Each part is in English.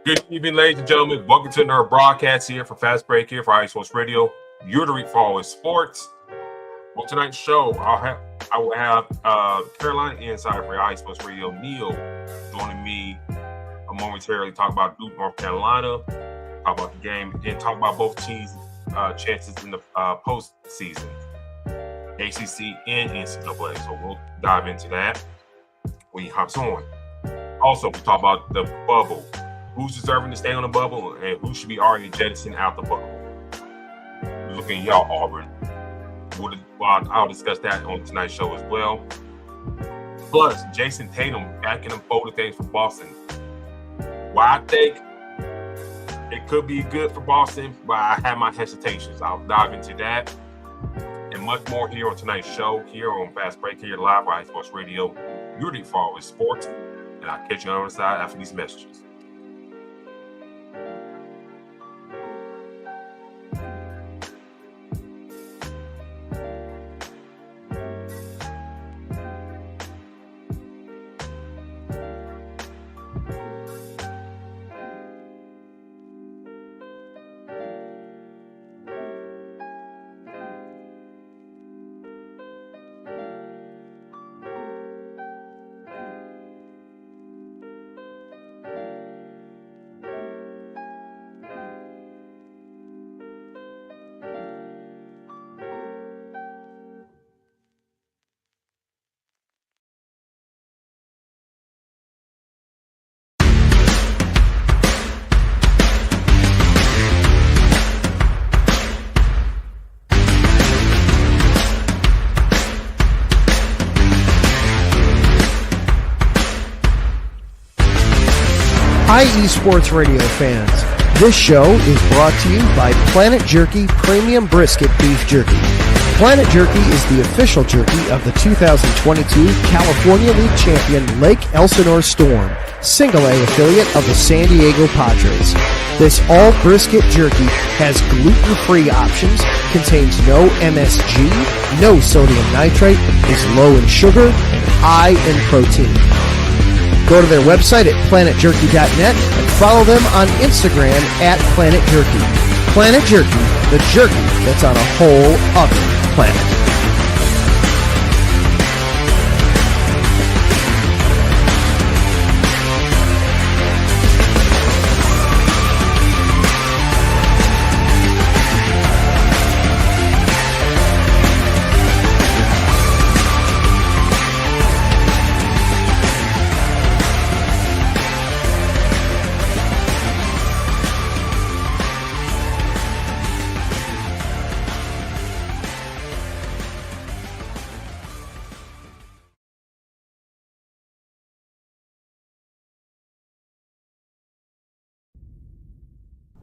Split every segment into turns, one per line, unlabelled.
Good evening, ladies and gentlemen. Welcome to another broadcast here for Fast Break here for IE Sports Radio. You're the week for always sports. On tonight's show, I will have Carolina Insider for IE Sports Radio, Neil, joining me momentarily. Talk about Duke, North Carolina, talk about the game, and talk about both teams' chances in the postseason, ACC and NCAA. So we'll dive into that when he hops on. Also, we talk about the bubble. Who's deserving to stay on the bubble and who should be already jettisoned out the bubble? Looking at y'all, Auburn. I'll discuss that on tonight's show as well. Plus, Jayson Tatum back in the fold of things for Boston. Why I think it could be good for Boston, but I have my hesitations. I'll dive into that and much more here on tonight's show here on Fast Break here live on IE Sports Radio. You're the forward sports, and I'll catch you on the other side after these messages.
IE Sports Radio fans, this show is brought to you by Planet Jerky Premium Brisket Beef Jerky. Planet Jerky is the official jerky of the 2022 California League champion Lake Elsinore Storm, Single A affiliate of the San Diego Padres. This all brisket jerky has gluten-free options, contains no MSG, no sodium nitrate, is low in sugar, and high in protein. Go to their website at planetjerky.net and follow them on Instagram at Planet Jerky. Planet Jerky, the jerky that's on a whole other planet.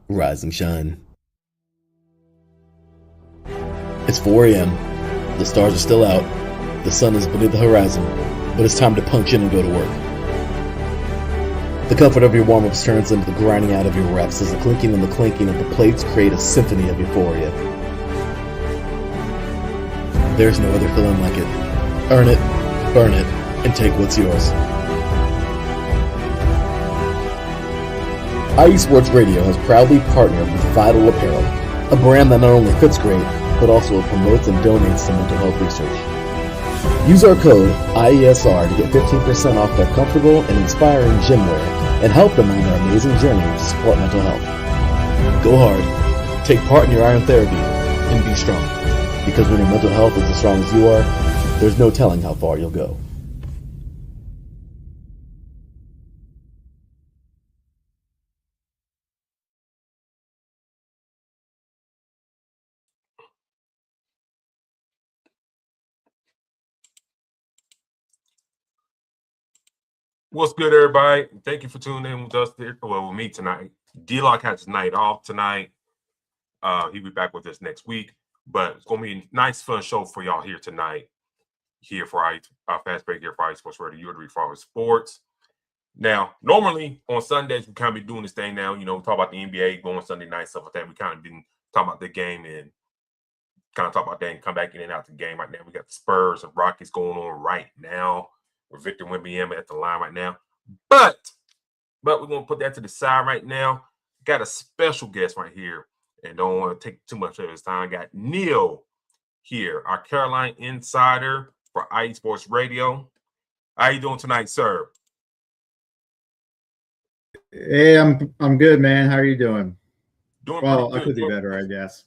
Rise and shine. It's 4 a.m. The stars are still out. The sun is beneath the horizon, but it's time to punch in and go to work. The comfort of your warm-ups turns into the grinding out of your reps as the clinking and the clanking of the plates create a symphony of euphoria. There's no other feeling like it. Earn it, burn it, and take what's yours. IE Sports Radio has proudly partnered with Vital Apparel, a brand that not only fits great, but also promotes and donates to mental health research. Use our code IESR to get 15% off their comfortable and inspiring gym wear and help them on their amazing journey to support mental health. Go hard, take part in your iron therapy, and be strong. Because when your mental health is as strong as you are, there's no telling how far you'll go.
What's good, everybody? Thank you for tuning in with us here. Well, with me tonight. D-Locke has his night off tonight. He'll be back with us next week. But it's going to be a nice, fun show for y'all here tonight. Here for Fast Break here for IE Sports Radio. You're the for sports. Now, normally on Sundays, we kind of be doing this thing now. You know, we talk about the NBA going Sunday night, stuff like that. We kind of been talking about the game and kind of talk about that and come back in and out the game right now. We got the Spurs and Rockets going on right now with Victor Wembanyama at the line right now. But But we're going to put that to the side right now. Got a special guest right here, and don't want to take too much of his time. Got Neil here, our Carolina insider for IE Sports Radio. How you doing tonight, sir?
Hey, I'm good, man. How are you doing?
Doing
Well,
pretty
I could
good.
be better, I guess.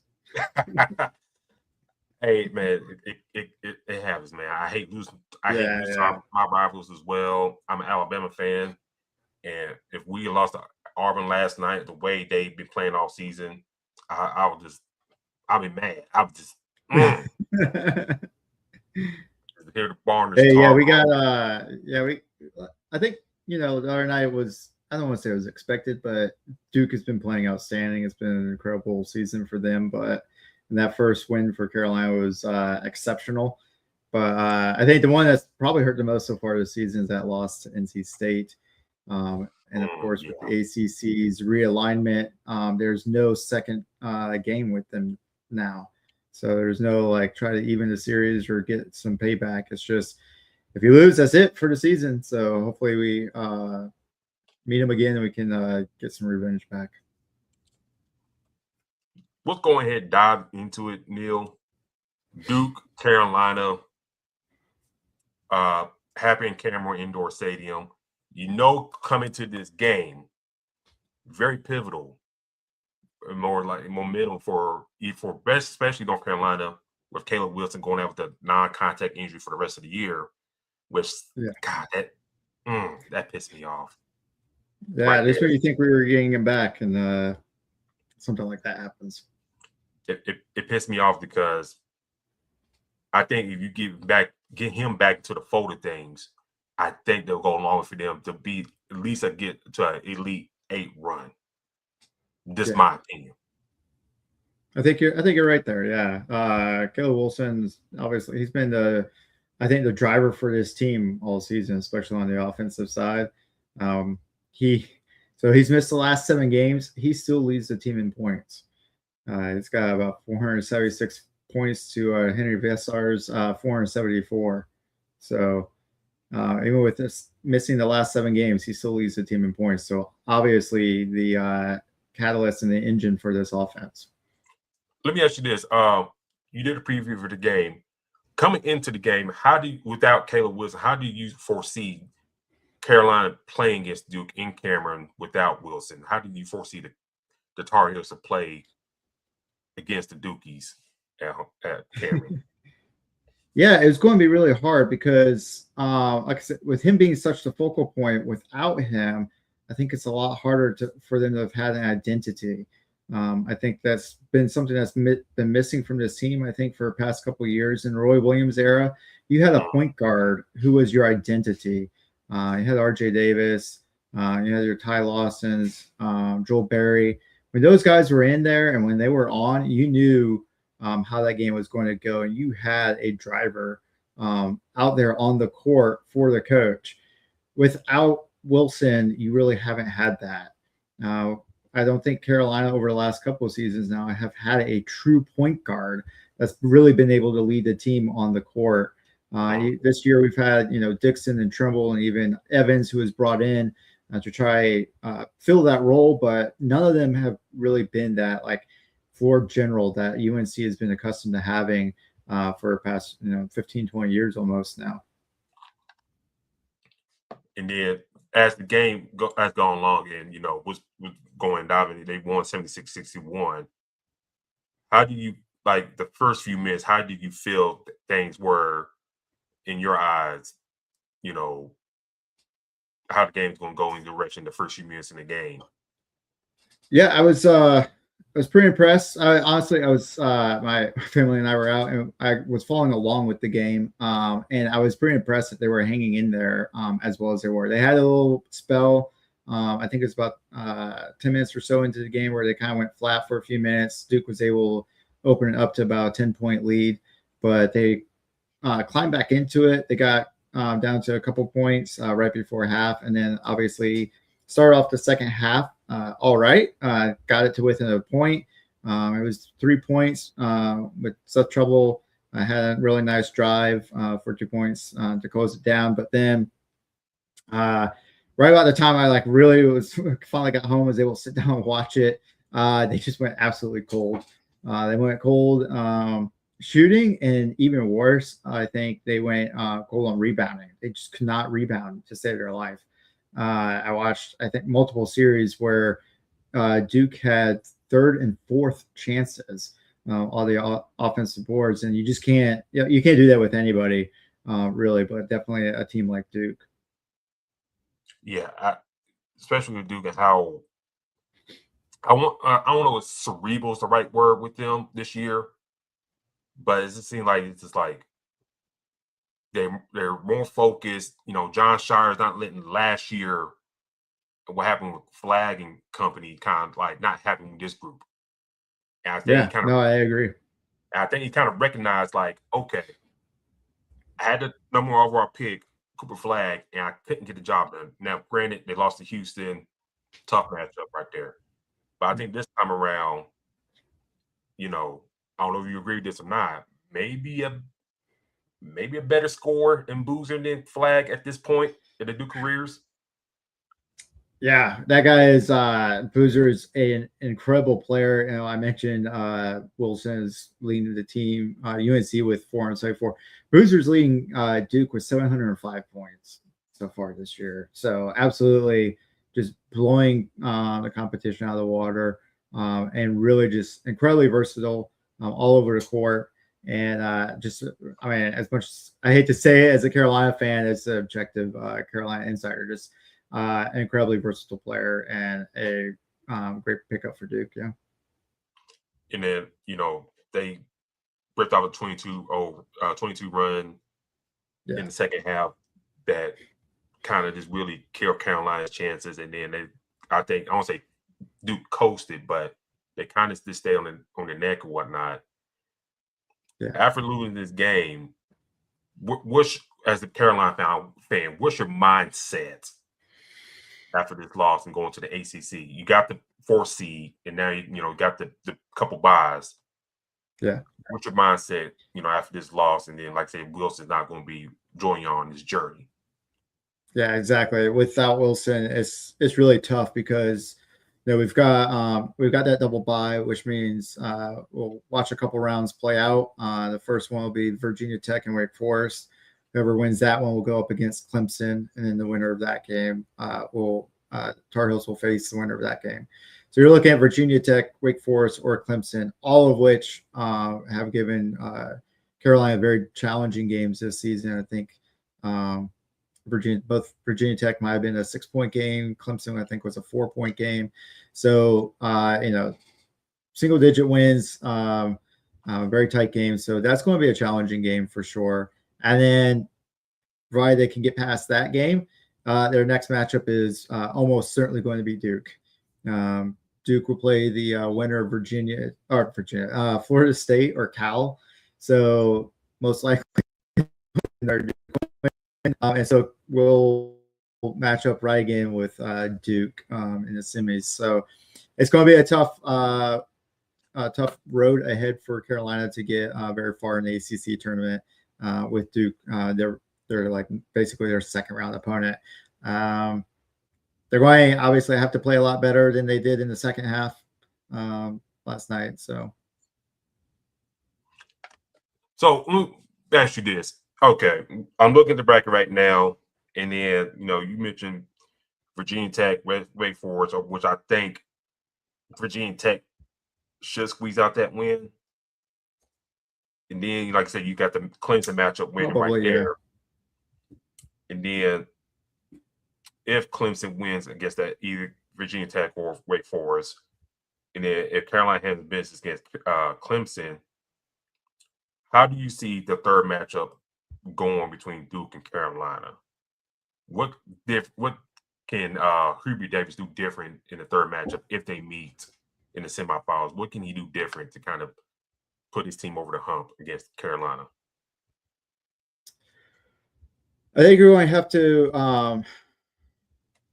Hey, man, it happens, man. I hate losing. I hate losing my rivals as well. I'm an Alabama fan, and if we lost to Auburn last night, the way they've been playing all season, I'll be mad. I'm just hear the barn.
Hey, yeah, we got I think the other night was, I don't want to say it was expected, but Duke has been playing outstanding. It's been an incredible season for them, but that first win for Carolina was exceptional. But I think the one that's probably hurt the most so far this season is that loss to NC State. And of course, with the ACC's realignment, there's no second game with them now. So there's no try to even the series or get some payback. It's just, if you lose, that's it for the season. So hopefully we meet them again and we can get some revenge back.
Let's go ahead and dive into it, Neil. Duke, Carolina, Happy and Cameron Indoor Stadium. Coming to this game, very pivotal, more like momentum for best, especially North Carolina, with Caleb Wilson going out with a non-contact injury for the rest of the year. Which, God, that pissed me off.
Yeah, right, that's what you think we were getting him back, and something like that happens.
It pissed me off because I think if you get him back into the fold of things, I think they'll go along for them to be at least get to an Elite 8 run. This is my opinion.
I think you're right there. Yeah, Caleb Wilson's obviously, he's been the driver for this team all season, especially on the offensive side. He's missed the last 7 games. He still leads the team in points. He's got about 476 points to Henry Vesar's 474. So even with this missing the last 7 games, he still leads the team in points. So obviously the catalyst and the engine for this offense.
Let me ask you this. You did a preview for the game. Coming into the game, without Caleb Wilson, how do you foresee Carolina playing against Duke in Cameron without Wilson? How do you foresee the Tar Heels to play against the Dukies at Cameron?
Yeah, it's going to be really hard because, like I said, with him being such the focal point, without him, I think it's a lot harder for them to have had an identity. I think that's been something that's been missing from this team, I think, for the past couple of years. In Roy Williams' era, you had a point guard who was your identity. You had R.J. Davis. You had your Ty Lawsons, Joel Berry. When those guys were in there and when they were on, you knew how that game was going to go. And you had a driver out there on the court for the coach. Without Wilson, you really haven't had that. I don't think Carolina over the last couple of seasons now have had a true point guard that's really been able to lead the team on the court. This year we've had, Dixon and Trimble and even Evans, who was brought in to try fill that role, but none of them have really been that floor general that UNC has been accustomed to having for the past 15, 20 years almost now.
And then as the game has gone along and was going dominant, they won 76-61. How do you the first few minutes? How did you feel things were in your eyes? How the game's going to go in the direction the first few minutes in the game.
Yeah, I was pretty impressed. Honestly, my family and I were out, and I was following along with the game, and I was pretty impressed that they were hanging in there as well as they were. They had a little spell. I think it was about 10 minutes or so into the game where they kind of went flat for a few minutes. Duke was able to open it up to about a 10-point lead, but they climbed back into it. They got down to a couple points right before half, and then obviously started off the second half all right. Got it to within a point. It was 3 points with such trouble. I had a really nice drive for 2 points to close it down, but then right right about the time I like really was finally got home, was able to sit down and watch it. They just went absolutely cold. They went cold shooting, and even worse, I think they went cold on rebounding. They just could not rebound to save their life. I watched, I think, multiple series where Duke had third and fourth chances on the offensive boards, and you just can't, you can't do that with anybody, really, but definitely a team like Duke.
Yeah, especially with Duke and how I don't know if cerebral is the right word with them this year, but it just seems like it's just like they're more focused. John Shire's not letting last year what happened with Flag and company kind of like not happening with this group. And I think
I agree.
I think he kind of recognized like, okay, I had the number one overall pick, Cooper Flag, and I couldn't get the job done. Now, granted, they lost to Houston, tough matchup right there. But I think this time around, I don't know if you agree with this or not, maybe a better scorer and Boozer than Flag at this point in their new careers.
Yeah, that guy is Boozer is an incredible player. I mentioned Wilson is leading the team, UNC with 474. Boozer's leading Duke with 705 points so far this year. So absolutely just blowing the competition out of the water, and really just incredibly versatile all over the court. And as much as I hate to say it as a Carolina fan, it's an objective Carolina insider, just an incredibly versatile player and a great pickup for Duke. Yeah.
And then, they ripped off a 22 run in the second half that kind of just really killed Carolina's chances. And then I won't say Duke coasted, but they kind of just stay on the neck and whatnot. Yeah. After losing this game, as the Carolina fan, what's your mindset after this loss and going to the ACC? You got the 4th seed, and now you got the couple buys.
Yeah.
What's your mindset, after this loss? And then, like I said, Wilson's not going to be joining you on this journey.
Yeah, exactly. Without Wilson, it's really tough because we've got that double bye, which means we'll watch a couple rounds play out. The first one will be Virginia Tech and Wake Forest. Whoever wins that one will go up against Clemson, and then the winner of that game Tar Heels will face the winner of that game. So you're looking at Virginia Tech, Wake Forest, or Clemson, all of which have given Carolina very challenging games this season. I think Virginia Tech might have been a 6-point game. Clemson, I think, was a 4-point game. So, single-digit wins, very tight games. So that's going to be a challenging game for sure. And then, provided they can get past that game, their next matchup is almost certainly going to be Duke. Duke will play the winner of Florida State or Cal. So most likely, and so we'll match up right again with Duke in the semis. So it's going to be a tough road ahead for Carolina to get very far in the ACC tournament with Duke. They're like basically their second round opponent. They're going to obviously have to play a lot better than they did in the second half last night. So
let me ask you this. Okay, I'm looking at the bracket right now, and then you mentioned Virginia Tech, Wake Forest, which I think Virginia Tech should squeeze out that win. And then, like I said, you got the Clemson matchup winning right there. And then, if Clemson wins against that either Virginia Tech or Wake Forest, and then if Carolina has business against Clemson, how do you see the third matchup going between Duke and Carolina? What can Hubert Davis do different in the third matchup if they meet in the semifinals? What can he do different to kind of put his team over the hump against Carolina?
I think we're going to have to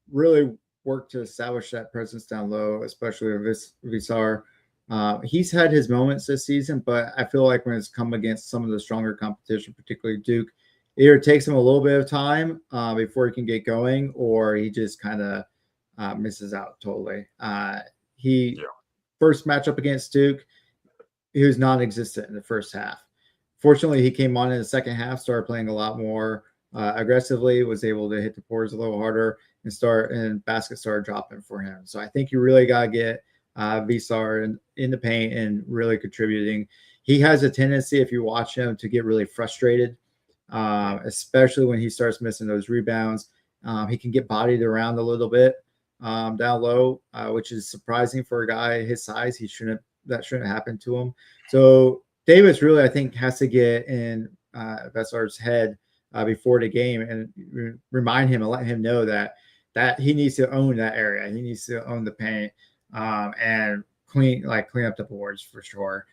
really work to establish that presence down low, especially with Visar. He's had his moments this season, but I feel like when it's come against some of the stronger competition, particularly Duke, either takes him a little bit of time before he can get going, or he just kind of misses out totally. First matchup against Duke, he was non-existent in the first half. Fortunately, he came on in the second half, started playing a lot more aggressively, was able to hit the boards a little harder, and baskets started dropping for him. So I think you really got to get Visar in the paint and really contributing. He has a tendency, if you watch him, to get really frustrated, especially when he starts missing those rebounds. He can get bodied around a little bit down low, which is surprising for a guy his size. That shouldn't happen to him. So Davis really, I think, has to get in Vesar's head before the game and remind him and let him know that he needs to own that area. He needs to own the paint and clean up the boards for sure.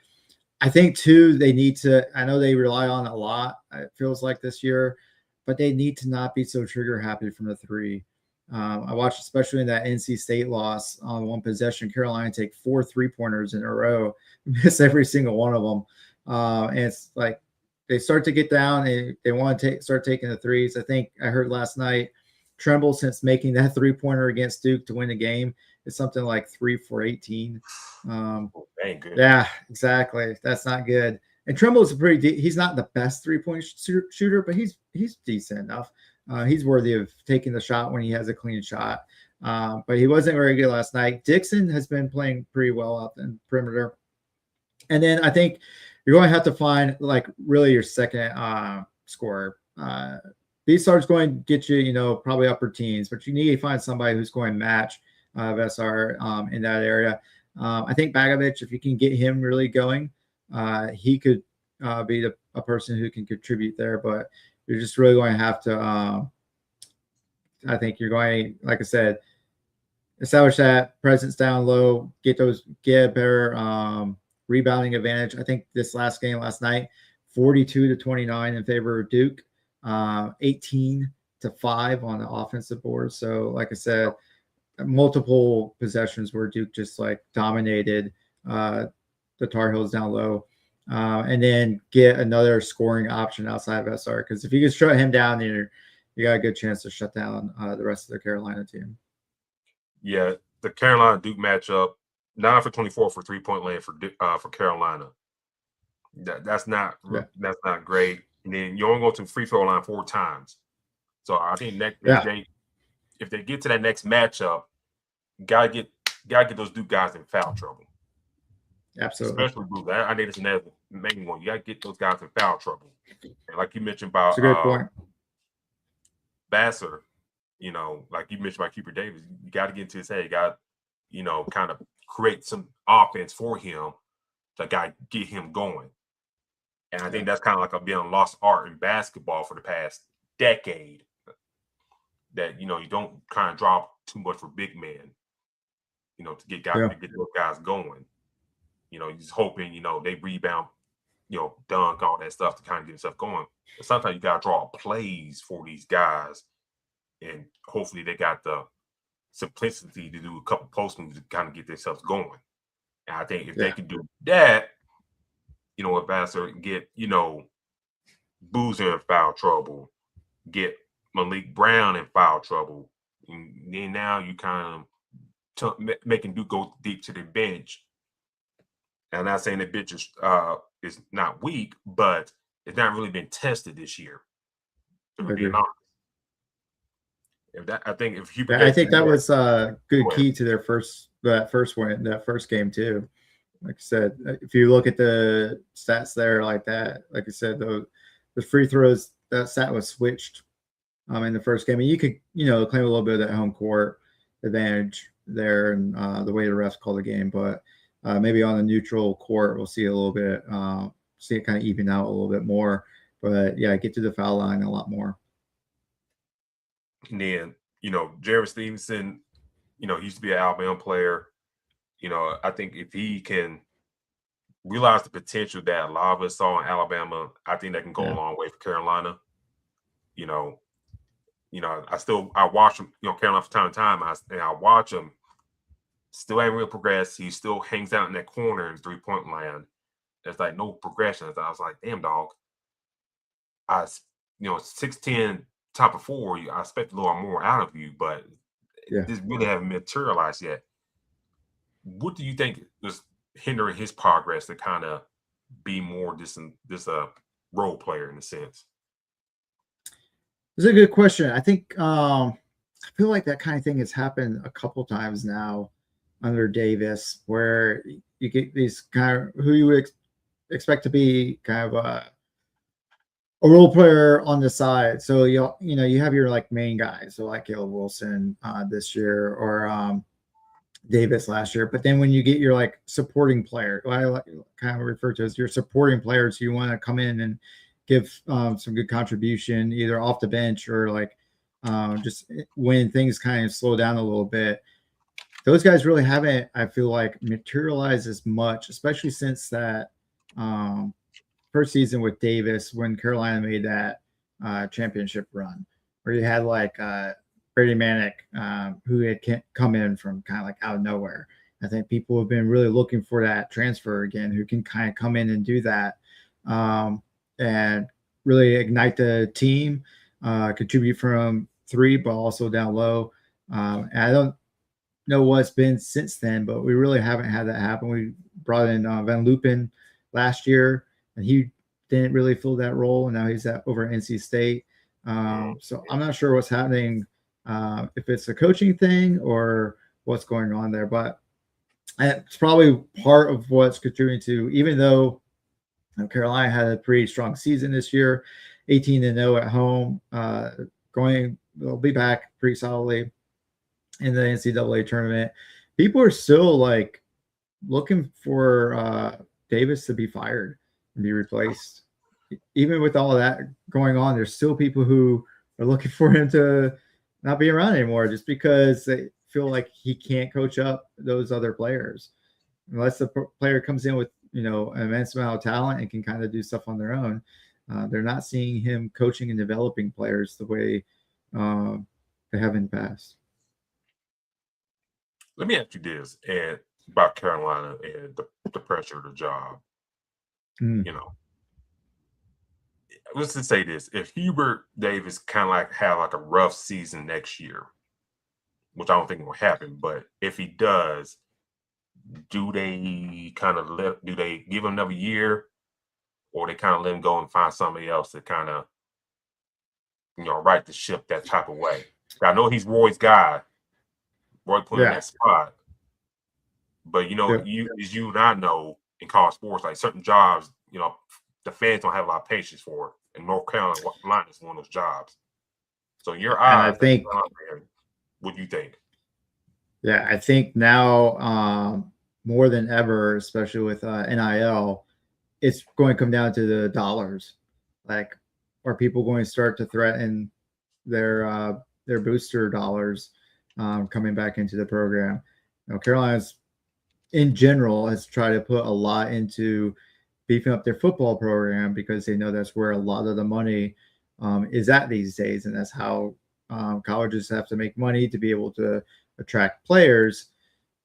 I think too, they need to, I know they rely on a lot, it feels like this year, but they need to not be so trigger happy from the three. I watched, especially in that NC State loss on one possession, Carolina take 4 3-pointers in a row, miss every single one of them. And it's like they start to get down and they want to start taking the threes. I think I heard last night Tremble, since making that 3-pointer against Duke to win the game, is something like 3 for 18.
Ain't good.
Yeah, exactly. That's not good. And Tremble is he's not the best 3-point shooter, but he's decent enough. He's worthy of taking the shot when he has a clean shot. But he wasn't very good last night. Dixon has been playing pretty well out in perimeter. And then I think you're going to have to find like really your second scorer. Visar's going to get you, probably upper teens, but you need to find somebody who's going to match Vesar in that area. I think Bagovic, if you can get him really going, he could be a person who can contribute there, but you're just really going to have to, I think you're going, like I said, establish that presence down low, get a better rebounding advantage. I think this last night, 42-29 in favor of Duke, 18-5 on the offensive board. So, like I said, multiple possessions where Duke just like dominated the Tar Heels down low. And then get another scoring option outside of SR. Because if you can shut him down, you got a good chance to shut down the rest of the Carolina team.
Yeah, the Carolina Duke matchup, 9 for 24 for 3-point land for Carolina. That's not great. And then you only go to the free throw line 4 times. So I think if they get to that next matchup, gotta get those Duke guys in foul trouble.
Absolutely.
Especially Blue. I think it's another main one. You got to get those guys in foul trouble. And like you mentioned about
that's a good point.
Vassar, like you mentioned about Keeper Davis, you got to get into his head. You got to, kind of create some offense for him to get him going. And I think that's kind of like being a lost art in basketball for the past decade. That, you don't kind of drop too much for big men, to get those guys going. You're just hoping, they rebound, dunk, all that stuff to kind of get stuff going. But sometimes you got to draw plays for these guys, and hopefully they got the simplicity to do a couple post moves to kind of get themselves going. And I think if they can do that, with Vassar, get, Boozer in foul trouble, get Malik Brown in foul trouble, and then now you kind of making Duke go deep to the bench. And I'm not saying the bench is not weak, but it's not really been tested this year. I think
that was a good key to their first win, that first game too. Like I said, if you look at the stats there like that, like I said, the free throws, that stat was switched in the first game. And you could, claim a little bit of that home court advantage there and the way the refs call the game. But maybe on a neutral court, we'll see a little bit, see it kind of even out a little bit more. But, yeah, get to the foul line a lot more.
And then, Jared Stevenson, he used to be an Alabama player. I think if he can realize the potential that a lot of us saw in Alabama, I think that can go a long way for Carolina. I watch him, Carolina from time to time, I watch him. Still ain't real progress. He still hangs out in that corner in 3-point land. There's like no progression. I was like, damn, dog. 6'10", top of 4, I expect a little more out of you, but
Yeah.
this really haven't materialized yet. What do you think is hindering his progress to kind of be more this role player in a sense?
It's a good question. I think I feel like that kind of thing has happened a couple times now under Davis, where you get these kind of who you would expect to be kind of a role player on the side. So you have your like main guys, so like Caleb Wilson this year, or Davis last year. But then when you get your like supporting player, what I like kind of refer to as your supporting players, who you want to come in and give some good contribution, either off the bench or like just when things kind of slow down a little bit. Those guys really haven't, I feel like, materialized as much, especially since that first season with Davis when Carolina made that championship run, where you had like Brady Manick, who had come in from kind of like out of nowhere. I think people have been really looking for that transfer again, who can kind of come in and do that and really ignite the team, contribute from three, but also down low. And I don't know what's been since then, but we really haven't had that happen. We brought in Van Lupin last year, and he didn't really fill that role, and now he's over at NC State. So I'm not sure what's happening, if it's a coaching thing or what's going on there, but it's probably part of what's contributing to, even though Carolina had a pretty strong season this year, 18-0 at home, they'll be back pretty solidly in the NCAA tournament. People are still like looking for Davis to be fired and be replaced. Even with all of that going on, there's still people who are looking for him to not be around anymore, just because they feel like he can't coach up those other players. Unless the player comes in with, an immense amount of talent and can kind of do stuff on their own, they're not seeing him coaching and developing players the way they have in the past.
Let me ask you this about Carolina and the pressure of the job. Let's just say this: if Hubert Davis kind of like have like a rough season next year, which I don't think will happen, but if he does, do they give him another year, or they kind of let him go and find somebody else to kind of right the ship that type of way? I know he's Roy's guy. Roy put him in that spot, but you and I know in college sports, like certain jobs, the fans don't have a lot of patience for it. And North Carolina is one of those jobs. So your eyes,
I think,
what do you think?
Yeah, I think now more than ever, especially with NIL, it's going to come down to the dollars. Like, are people going to start to threaten their booster dollars coming back into the program? Carolina's in general has tried to put a lot into beefing up their football program, because they know that's where a lot of the money is at these days, and that's how colleges have to make money to be able to attract players.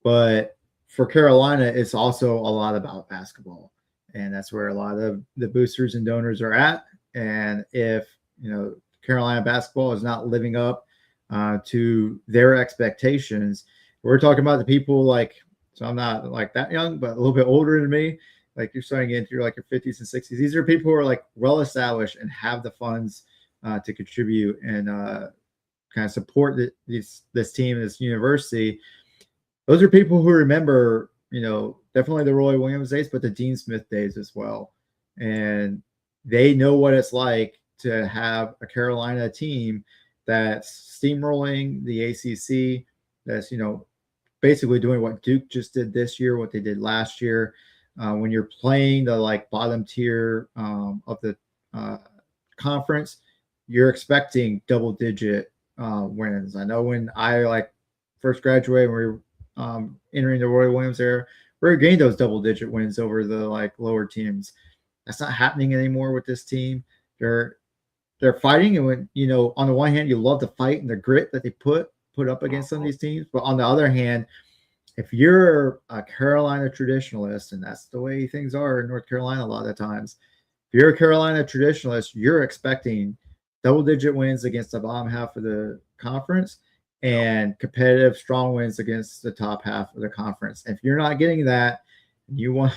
But for Carolina, it's also a lot about basketball, and that's where a lot of the boosters and donors are at. And if Carolina basketball is not living up to their expectations, we're talking about the people like, so I'm not like that young, but a little bit older than me. Like, you're starting into like your 50s and 60s. These are people who are like well established and have the funds to contribute and kind of support this team, this university. Those are people who remember, definitely the Roy Williams days, but the Dean Smith days as well. And they know what it's like to have a Carolina team that's steamrolling the ACC, that's, basically doing what Duke just did this year, what they did last year. When you're playing the like bottom tier of the conference, you're expecting double-digit wins. I know when I first graduated, we were entering the Roy Williams era, we were getting those double-digit wins over the lower teams. That's not happening anymore with this team. They're fighting, and when on the one hand, you love the fight and the grit that they put up against some of these teams, but on the other hand, if you're a Carolina traditionalist, and that's the way things are in North Carolina a lot of the times, if you're a Carolina traditionalist, you're expecting double-digit wins against the bottom half of the conference and competitive, strong wins against the top half of the conference. If you're not getting that, you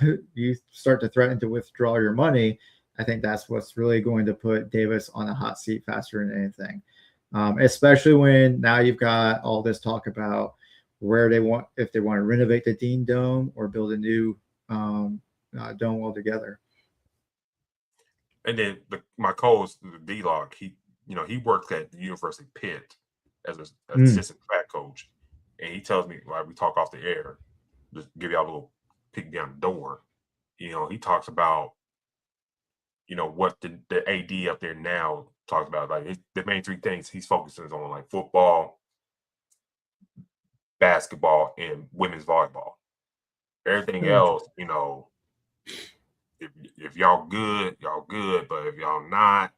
start to threaten to withdraw your money. I think that's what's really going to put Davis on a hot seat faster than anything. Especially when now you've got all this talk about if they want to renovate the Dean Dome or build a new dome altogether.
And then my co-host, D-Locke, he worked at the University of Pitt as an assistant track coach, and he tells me, like, we talk off the air, just give y'all a little peek down the door. He talks about, what the AD up there now talks about, like the main three things he's focusing on, like football, basketball, and women's volleyball. Everything else, if y'all good, but if y'all not,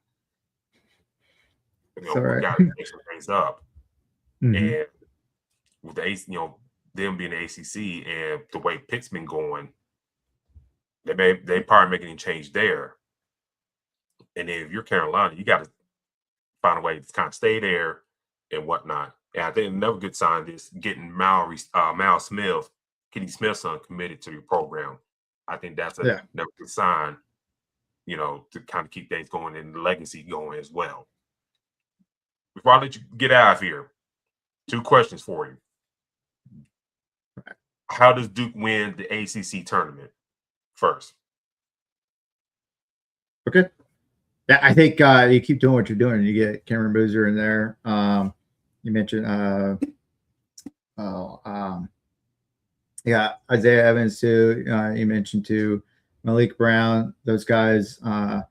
we got to take some things up. And with the them being the ACC and the way Pitt's been going, they probably making any change there. And then if you're Carolina, you got to find a way to kind of stay there and whatnot. And I think another good sign is getting Miles Smith, Kenny Smith's son, committed to your program. I think that's another good sign, to kind of keep things going and the legacy going as well. Before I let you get out of here, 2 questions for you. How does Duke win the ACC tournament first?
Okay. Yeah, I think you keep doing what you're doing and you get Cameron Boozer in there. You mentioned Isaiah Evans too. You mentioned too Malik Brown. Those guys. I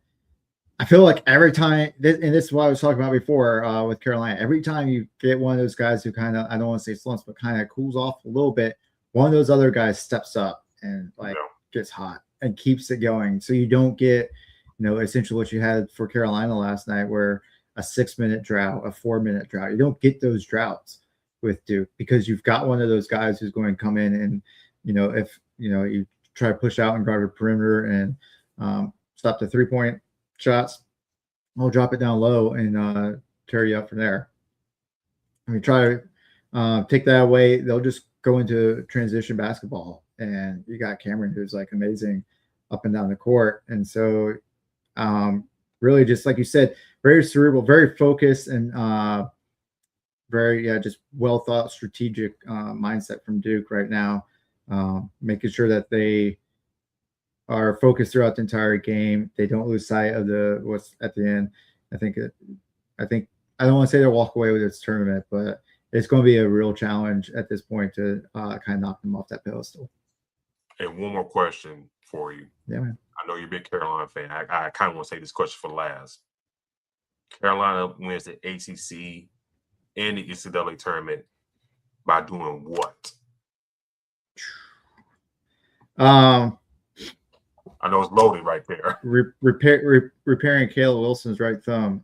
feel like every time, and this is what I was talking about before with Carolina. Every time you get one of those guys who kind of, I don't want to say slumps, but kind of cools off a little bit, one of those other guys steps up and gets hot and keeps it going. So you don't get, essentially what you had for Carolina last night, where a 6-minute drought, a 4-minute drought. You don't get those droughts with Duke because you've got one of those guys who's going to come in and, if you try to push out and guard a perimeter and stop the 3-point shots, I'll drop it down low and tear you up from there. I mean, try to take that away, they'll just go into transition basketball, and you got Cameron who's like amazing up and down the court. And so really, just like you said, very cerebral, very focused, and very just well thought strategic mindset from Duke right now, making sure that they are focused throughout the entire game. They don't lose sight of what's at the end. I think I don't want to say they'll walk away with this tournament, but it's going to be a real challenge at this point to kind of knock them off that pedestal.
And one more question for you.
Yeah, man.
I know you're a big Carolina fan. I kind of want to say this question for last. Carolina wins the ACC and the NCAA tournament by doing what? I know it's loaded right there.
Repairing Caleb Wilson's right thumb.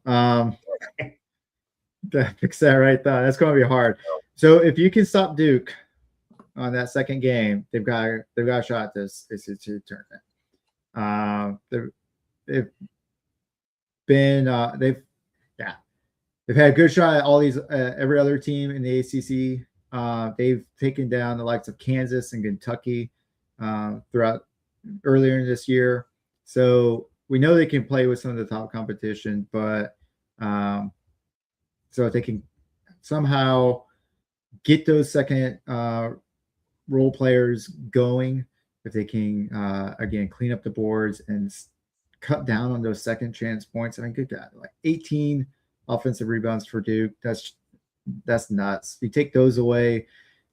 Fix that right thumb. That's going to be hard. So if you can stop Duke on that second game, they've got a shot at this ACC tournament. They've had a good shot at all these every other team in the ACC. They've taken down the likes of Kansas and Kentucky throughout earlier in this year. So we know they can play with some of the top competition, but so if they can somehow get those second role players going, if they can again clean up the boards and cut down on those second chance points. I mean, good God, like 18 offensive rebounds for Duke. That's nuts. You take those away,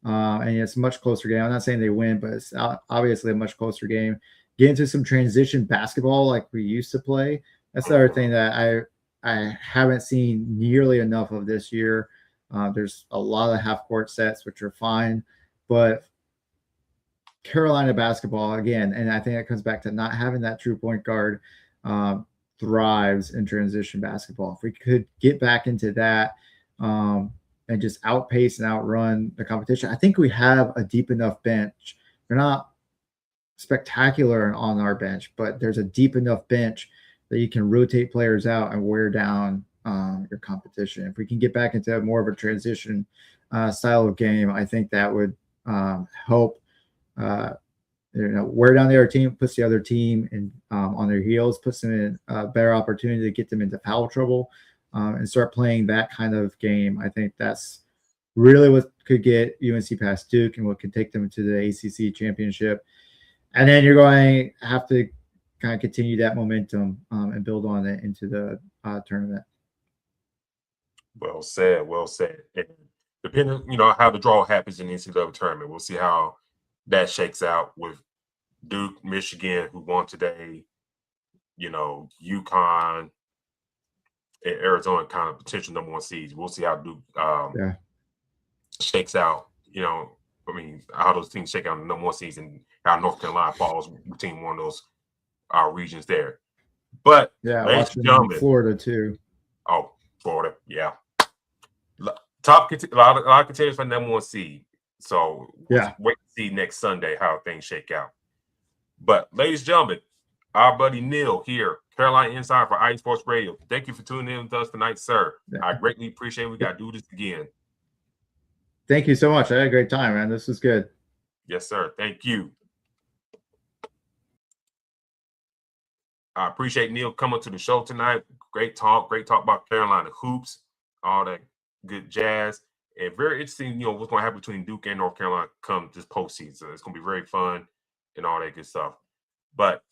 and it's a much closer game. I'm not saying they win, but it's obviously a much closer game. Get into some transition basketball like we used to play. That's the other thing that I haven't seen nearly enough of this year. There's a lot of half-court sets, which are fine, but Carolina basketball, again, and I think it comes back to not having that true point guard, thrives in transition basketball. If we could get back into that and just outpace and outrun the competition, I think we have a deep enough bench. We're not spectacular on our bench, but there's a deep enough bench that you can rotate players out and wear down your competition. If we can get back into more of a transition style of game, I think that would help. Wear down the other team, puts the other team in on their heels, puts them in a better opportunity to get them into foul trouble, and start playing that kind of game. I think that's really what could get UNC past Duke and what could take them to the ACC championship. And then you're going to have to kind of continue that momentum and build on it into the tournament.
Well said. Well said. And depending, how the draw happens in the NCAA tournament, we'll see how that shakes out with Duke, Michigan, who won today, UConn, and Arizona kind of potential number one seeds. We'll see how Duke shakes out, how those teams shake out in the number one seeds and how North Carolina falls between one of those regions there. But ladies and gentlemen,
Florida too.
Oh, Florida, yeah. A lot of contenders for number one seed. So wait to see next Sunday how things shake out. But ladies and gentlemen, our buddy Neil here, Carolina Insider for IE Sports Radio. Thank you for tuning in with us tonight, sir. Yeah. I greatly appreciate it. We got to do this again.
Thank you so much. I had a great time, man. This was good.
Yes, sir. Thank you. I appreciate Neil coming to the show tonight. Great talk about Carolina hoops, all that good jazz. And very interesting, what's going to happen between Duke and North Carolina come this postseason. So it's going to be very fun and all that good stuff. But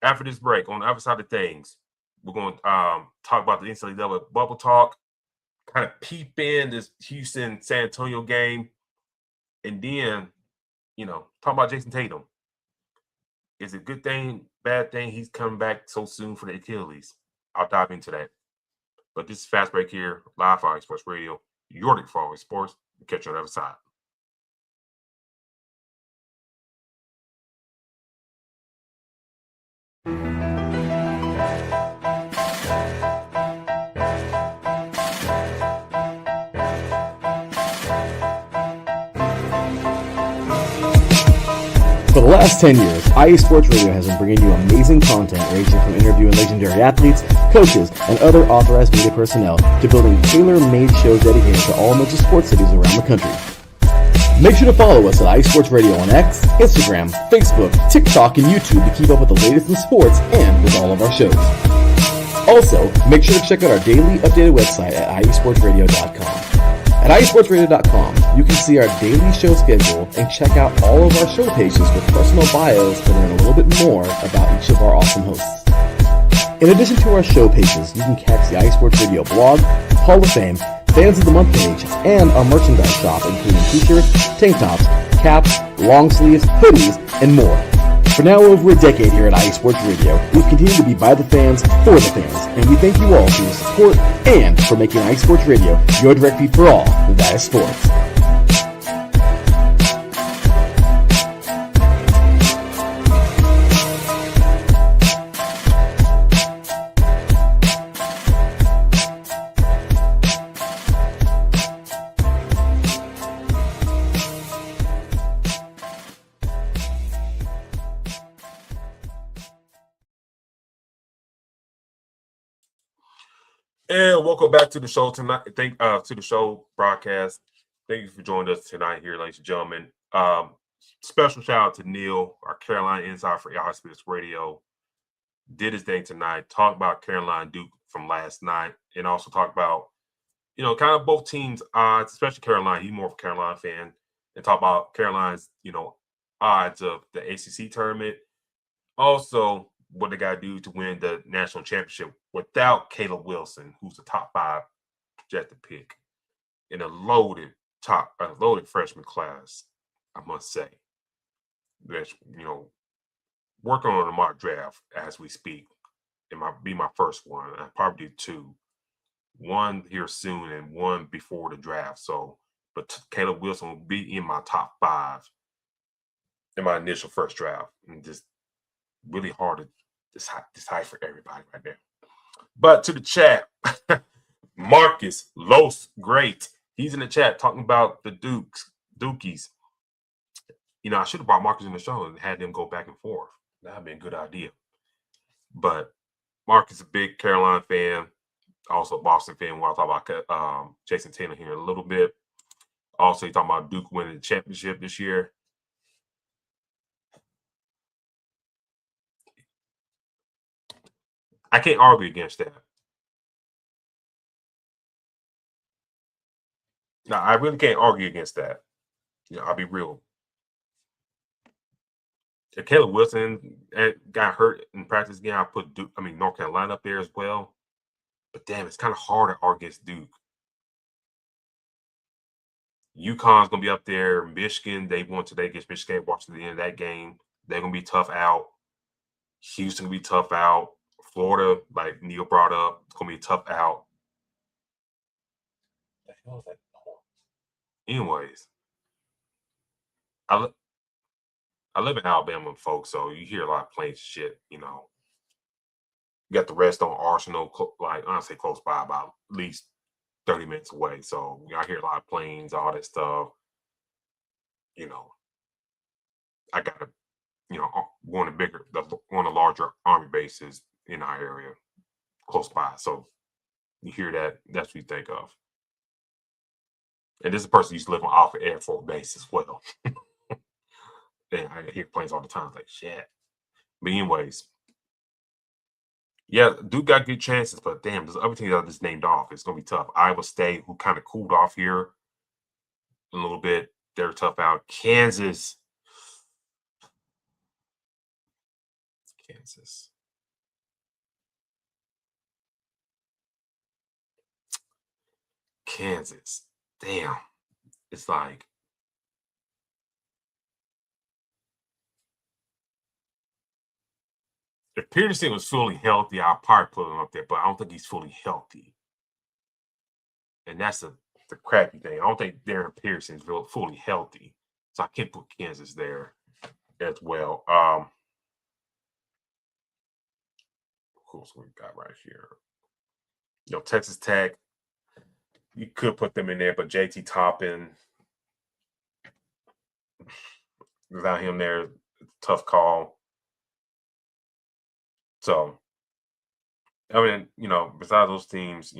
after this break, on the other side of things, we're going to talk about the NCAA bubble talk, kind of peep in this Houston-San Antonio game, and then, talk about Jayson Tatum. Is it a good thing, bad thing he's coming back so soon for the Achilles? I'll dive into that. But this is Fast Break here, live for IE Sports Radio. Your for IE Sports. We'll catch you on the other side.
For the last 10 years, IE Sports Radio has been bringing you amazing content ranging from interviewing legendary athletes, coaches, and other authorized media personnel to building tailor-made shows dedicated to all major sports cities around the country. Make sure to follow us at IE Sports Radio on X, Instagram, Facebook, TikTok, and YouTube to keep up with the latest in sports and with all of our shows. Also, make sure to check out our daily updated website at iesportsradio.com. At iesportsradio.com, you can see our daily show schedule and check out all of our show pages with personal bios to learn a little bit more about each of our awesome hosts. In addition to our show pages, you can catch the IE Sports Radio blog, Hall of Fame, Fans of the Month page, and our merchandise shop, including t-shirts, tank tops, caps, long sleeves, hoodies, and more. For now over a decade here at IE Sports Radio, we've continued to be by the fans, for the fans, and we thank you all for your support and for making IE Sports Radio your direct feed for all that is sports.
And welcome back to the show tonight. To the show broadcast. Thank you for joining us tonight here, ladies and gentlemen. Special shout out to Neil, our Carolina Insider for IE Sports Radio. Did his thing tonight. Talked about Carolina Duke from last night, and also talked about, kind of both teams' odds, especially Carolina. He's more of a Carolina fan, and talk about Carolina's, odds of the ACC tournament. Also, what they got to do to win the national championship without Caleb Wilson, who's a top 5 projected pick in a loaded freshman class, I must say. That's, working on a mock draft as we speak. It might be my first one. I probably do 2. One here soon and one before the draft. But Caleb Wilson will be in my top 5 in my initial first draft. And just really hard to decipher everybody right there. But to the chat, Marcus Los Great, he's in the chat talking about the Dukies. I should have brought Marcus in the show and had them go back and forth. That'd be a good idea. But Marcus is a big Carolina fan. Also, Boston fan. We'll talk about Jayson Tatum here in a little bit. Also, you're talking about Duke winning the championship this year. I can't argue against that. No, I really can't argue against that. I'll be real. If Caleb Wilson got hurt in practice again, I'll put North Carolina up there as well. But damn, it's kind of hard to argue against Duke. UConn's gonna be up there. Michigan, they won today against Michigan. Watching the end of that game, they're gonna be tough out. Houston gonna be tough out. Florida, like Neil brought up, it's gonna be tough out. What the hell is that? Anyways, I live in Alabama, folks, so you hear a lot of planes shit. You got the rest on Arsenal, like honestly close by, about at least 30 minutes away. So I hear a lot of planes, all that stuff. I got one of the larger army bases in our area, close by. So you hear that, that's what you think of. And this is a person who used to live on Alpha Air Force Base as well. And I hear planes all the time, like shit. But anyways, yeah, Duke got good chances, but damn, there's other teams that I just named off. It's gonna be tough. Iowa State, who kind of cooled off here a little bit, they're tough out. Kansas. Damn. It's like if Peterson was fully healthy, I'll probably put him up there, but I don't think he's fully healthy. And that's the crappy thing. I don't think Darren Pearson is fully healthy. So I can't put Kansas there as well. Who's we got right here? Texas Tech. You could put them in there, but JT Toppin, without him there, tough call. So, besides those teams,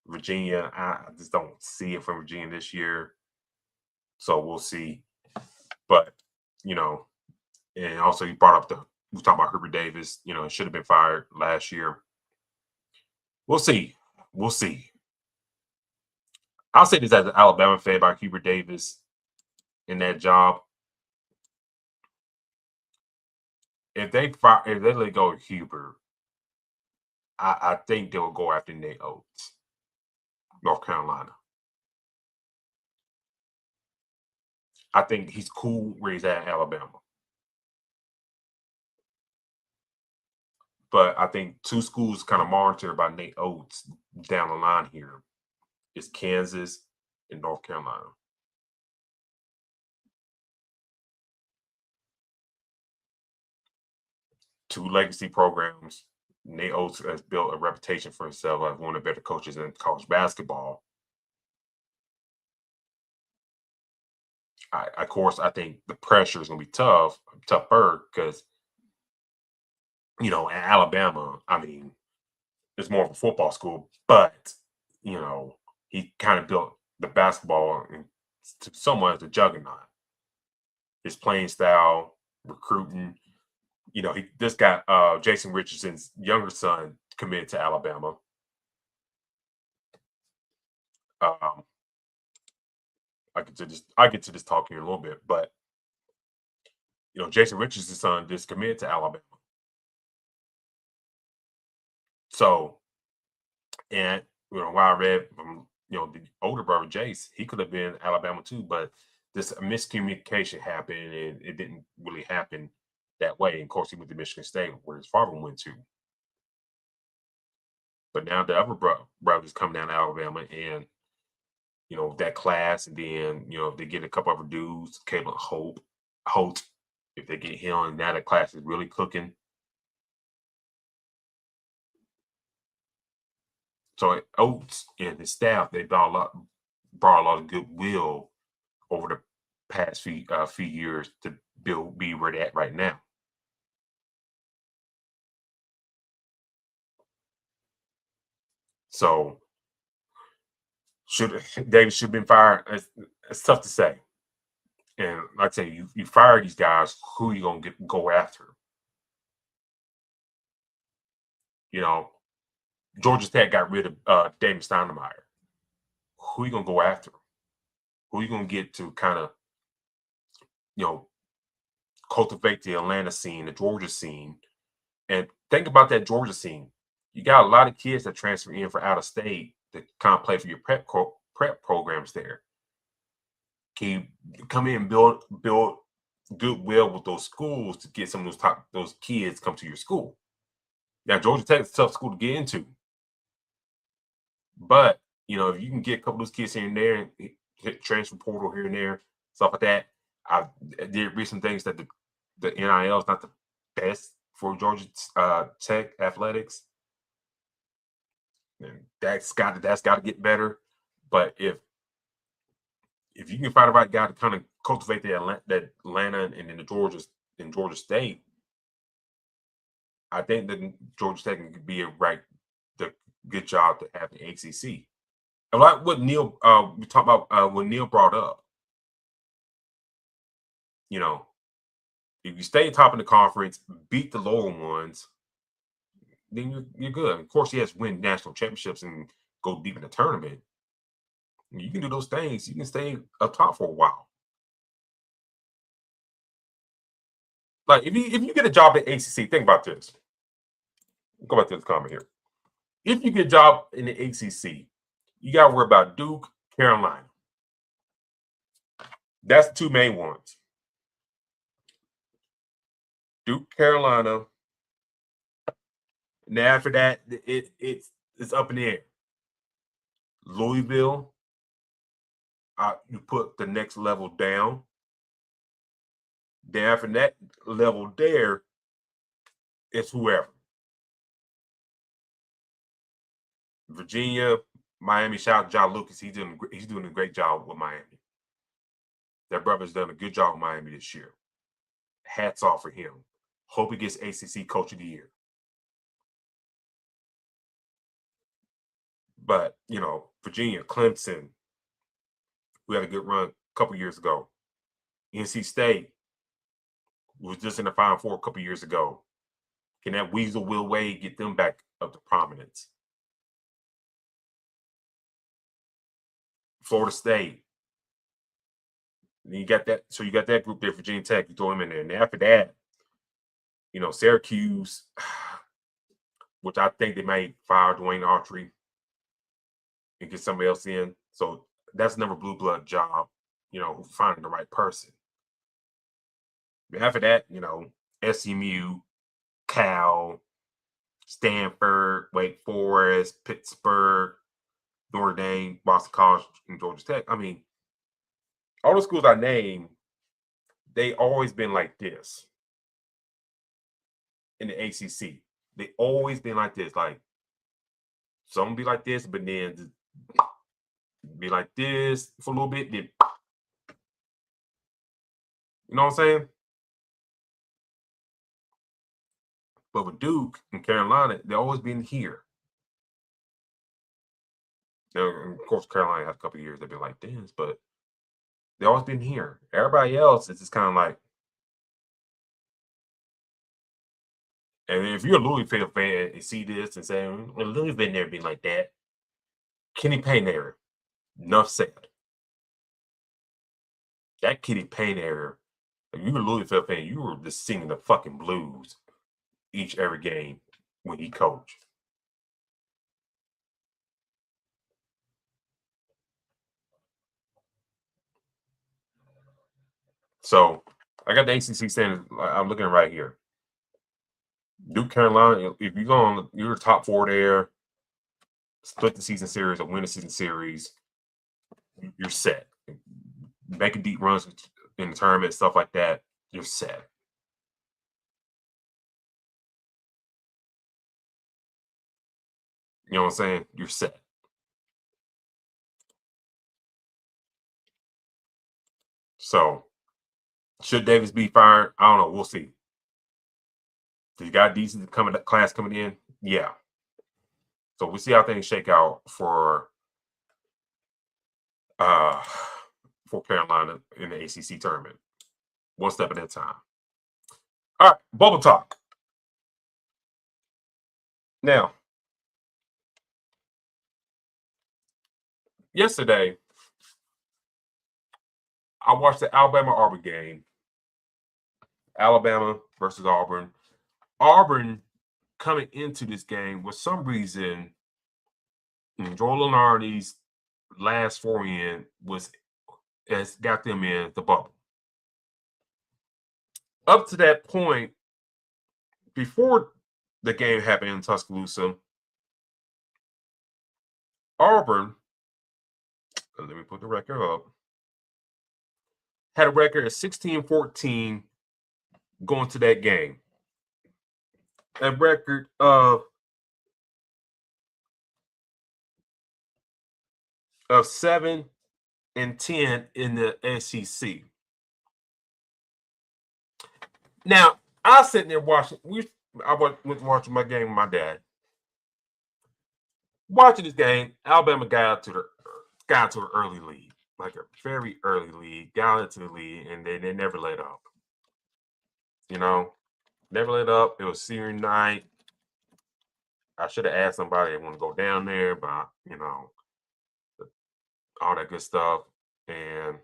Virginia, I just don't see it from Virginia this year. So we'll see. But, and also you brought up we talked about Herbert Davis, it should have been fired last year. We'll see. I'll say this as an Alabama fan about Hubert Davis in that job. If they let go of Hubert, I think they will go after Nate Oates, North Carolina. I think he's cool where he's at in Alabama. But I think two schools kind of monitored by Nate Oates down the line here is Kansas and North Carolina. Two legacy programs. Nate Oates has built a reputation for himself as one of the better coaches in college basketball. Of course, I think the pressure is going to be tougher because, in Alabama, it's more of a football school, but, he kind of built the basketball somewhat as a juggernaut. His playing style, recruiting, he just got Jason Richardson's younger son committed to Alabama. I get to this talk here in a little bit, but Jason Richardson's son just committed to Alabama. So, and while I read from the older brother Jace, he could have been Alabama too, but this miscommunication happened, and it didn't really happen that way. And of course, he went to Michigan State, where his father went to. But now the other brothers come down to Alabama, and that class, and then if they get a couple other dudes, Caleb Holt, if they get him, and now the class is really cooking. So Oates and his staff, they brought a lot of goodwill over the past few years to be where they're at right now. So Davis should have been fired? It's tough to say. And like I say, you fire these guys, who are you gonna go after? You know, Georgia Tech got rid of Damon Steinemeyer. Who are you gonna go after? Who are you gonna get to kind of, cultivate the Atlanta scene, the Georgia scene? And think about that Georgia scene. You got a lot of kids that transfer in for out of state to kind of play for your prep programs there. Can you come in and build goodwill with those schools to get some of those kids come to your school? Now, Georgia Tech is a tough school to get into, but if you can get a couple of those kids here and there, and hit transfer portal here and there, stuff like that. I did read some things that the NIL is not the best for Georgia Tech athletics, and that's got to get better. But if you can find the right guy to kind of cultivate that Atlanta and then the Georgia State, I think that Georgia Tech can be the good job to have the ACC. And like what Neil we talked about when Neil brought up, if you stay top in the conference, beat the lower ones, then you're good. Of course, yes, win national championships and go deep in the tournament. You can do those things. You can stay up top for a while. Like if you get a job at ACC, think about this. Go back to this comment here. If you get a job in the ACC, you got to worry about Duke, Carolina. That's the two main ones. Duke, Carolina. And after that, it's up in the air. Louisville, you put the next level down. Then after that level there, it's whoever. Virginia, Miami, shout out to John Lucas. He's doing a great job with Miami. That brother's done a good job with Miami this year. Hats off for him. Hope he gets ACC Coach of the Year. But, Virginia, Clemson, we had a good run a couple years ago. NC State was just in the Final Four a couple years ago. Can that Weasel Will Wade get them back up to prominence? Florida State. And you got that. So you got that group there, Virginia Tech. You throw them in there. And after that, Syracuse, which I think they might fire Dwayne Autry and get somebody else in. So that's another blue blood job, finding the right person. But after that, SMU, Cal, Stanford, Wake Forest, Pittsburgh, Notre Dame, Boston College, and Georgia Tech. I mean, all the schools I named, they always been like this in the ACC. They always been like this. Like, some be like this, but then be like this for a little bit. Then, you know what I'm saying? But with Duke and Carolina, they always been here. Now, of course, Carolina has a couple of years they've been like this, but they always been here. Everybody else is just kind of like. And if you're a Louisville fan and see this and say, well, Louisville never been like that. Kenny Payne era. Enough said. That Kenny Payne era, if you were a Louisville fan, you were just singing the fucking blues every game when he coached. So I got the ACC standings. I'm looking right here. Duke, Carolina. If you're top four there, split the season series or win the season series, you're set. Making deep runs in the tournament, stuff like that, you're set. You know what I'm saying? You're set. So, should Davis be fired? I don't know. We'll see. He's got a decent class coming in. Yeah. So we'll see how things shake out for Carolina in the ACC tournament. One step at a time. All right, bubble talk. Now, yesterday, I watched the Alabama-Auburn game. Alabama versus Auburn. Auburn coming into this game, for some reason, Joe Lunardi's last four-in has got them in the bubble. Up to that point, before the game happened in Tuscaloosa, Auburn, let me put the record up, had a record of 16-14 going to that game. A record of 7-10 in the SEC. Now, I was sitting there watching. I went watching my game with my dad. Watching this game, Alabama got to the early lead, like a very early lead, got into the lead, and they never let up. Never let up. It was senior night. I should have asked somebody that want to go down there, but all that good stuff. And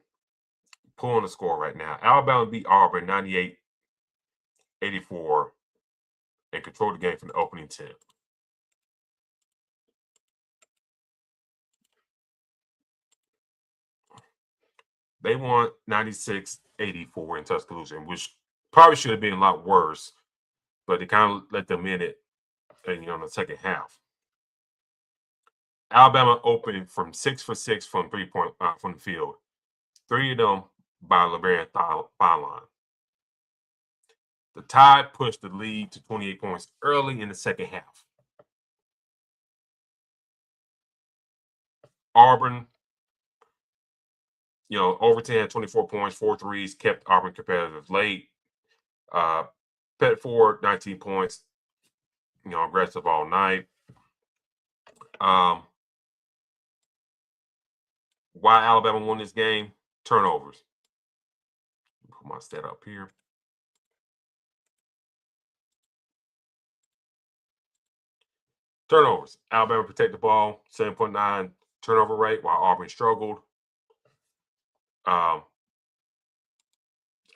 pulling the score right now. Alabama beat Auburn 98-84 and controlled the game from the opening 10. They won 96-84 in Tuscaloosa, which probably should have been a lot worse, but they kind of let them in it in the second half. Alabama opened from 6 for 6 from 3-point from the field. 3 of them by LeBron Thylon. The Tide pushed the lead to 28 points early in the second half. Auburn, Overton had 24 points, 4 threes, kept Auburn competitive late. Petford, 19 points, aggressive all night. Why Alabama won this game? Turnovers. Put my stat up here. Turnovers. Alabama protect the ball, 7.9 turnover rate, while Auburn struggled.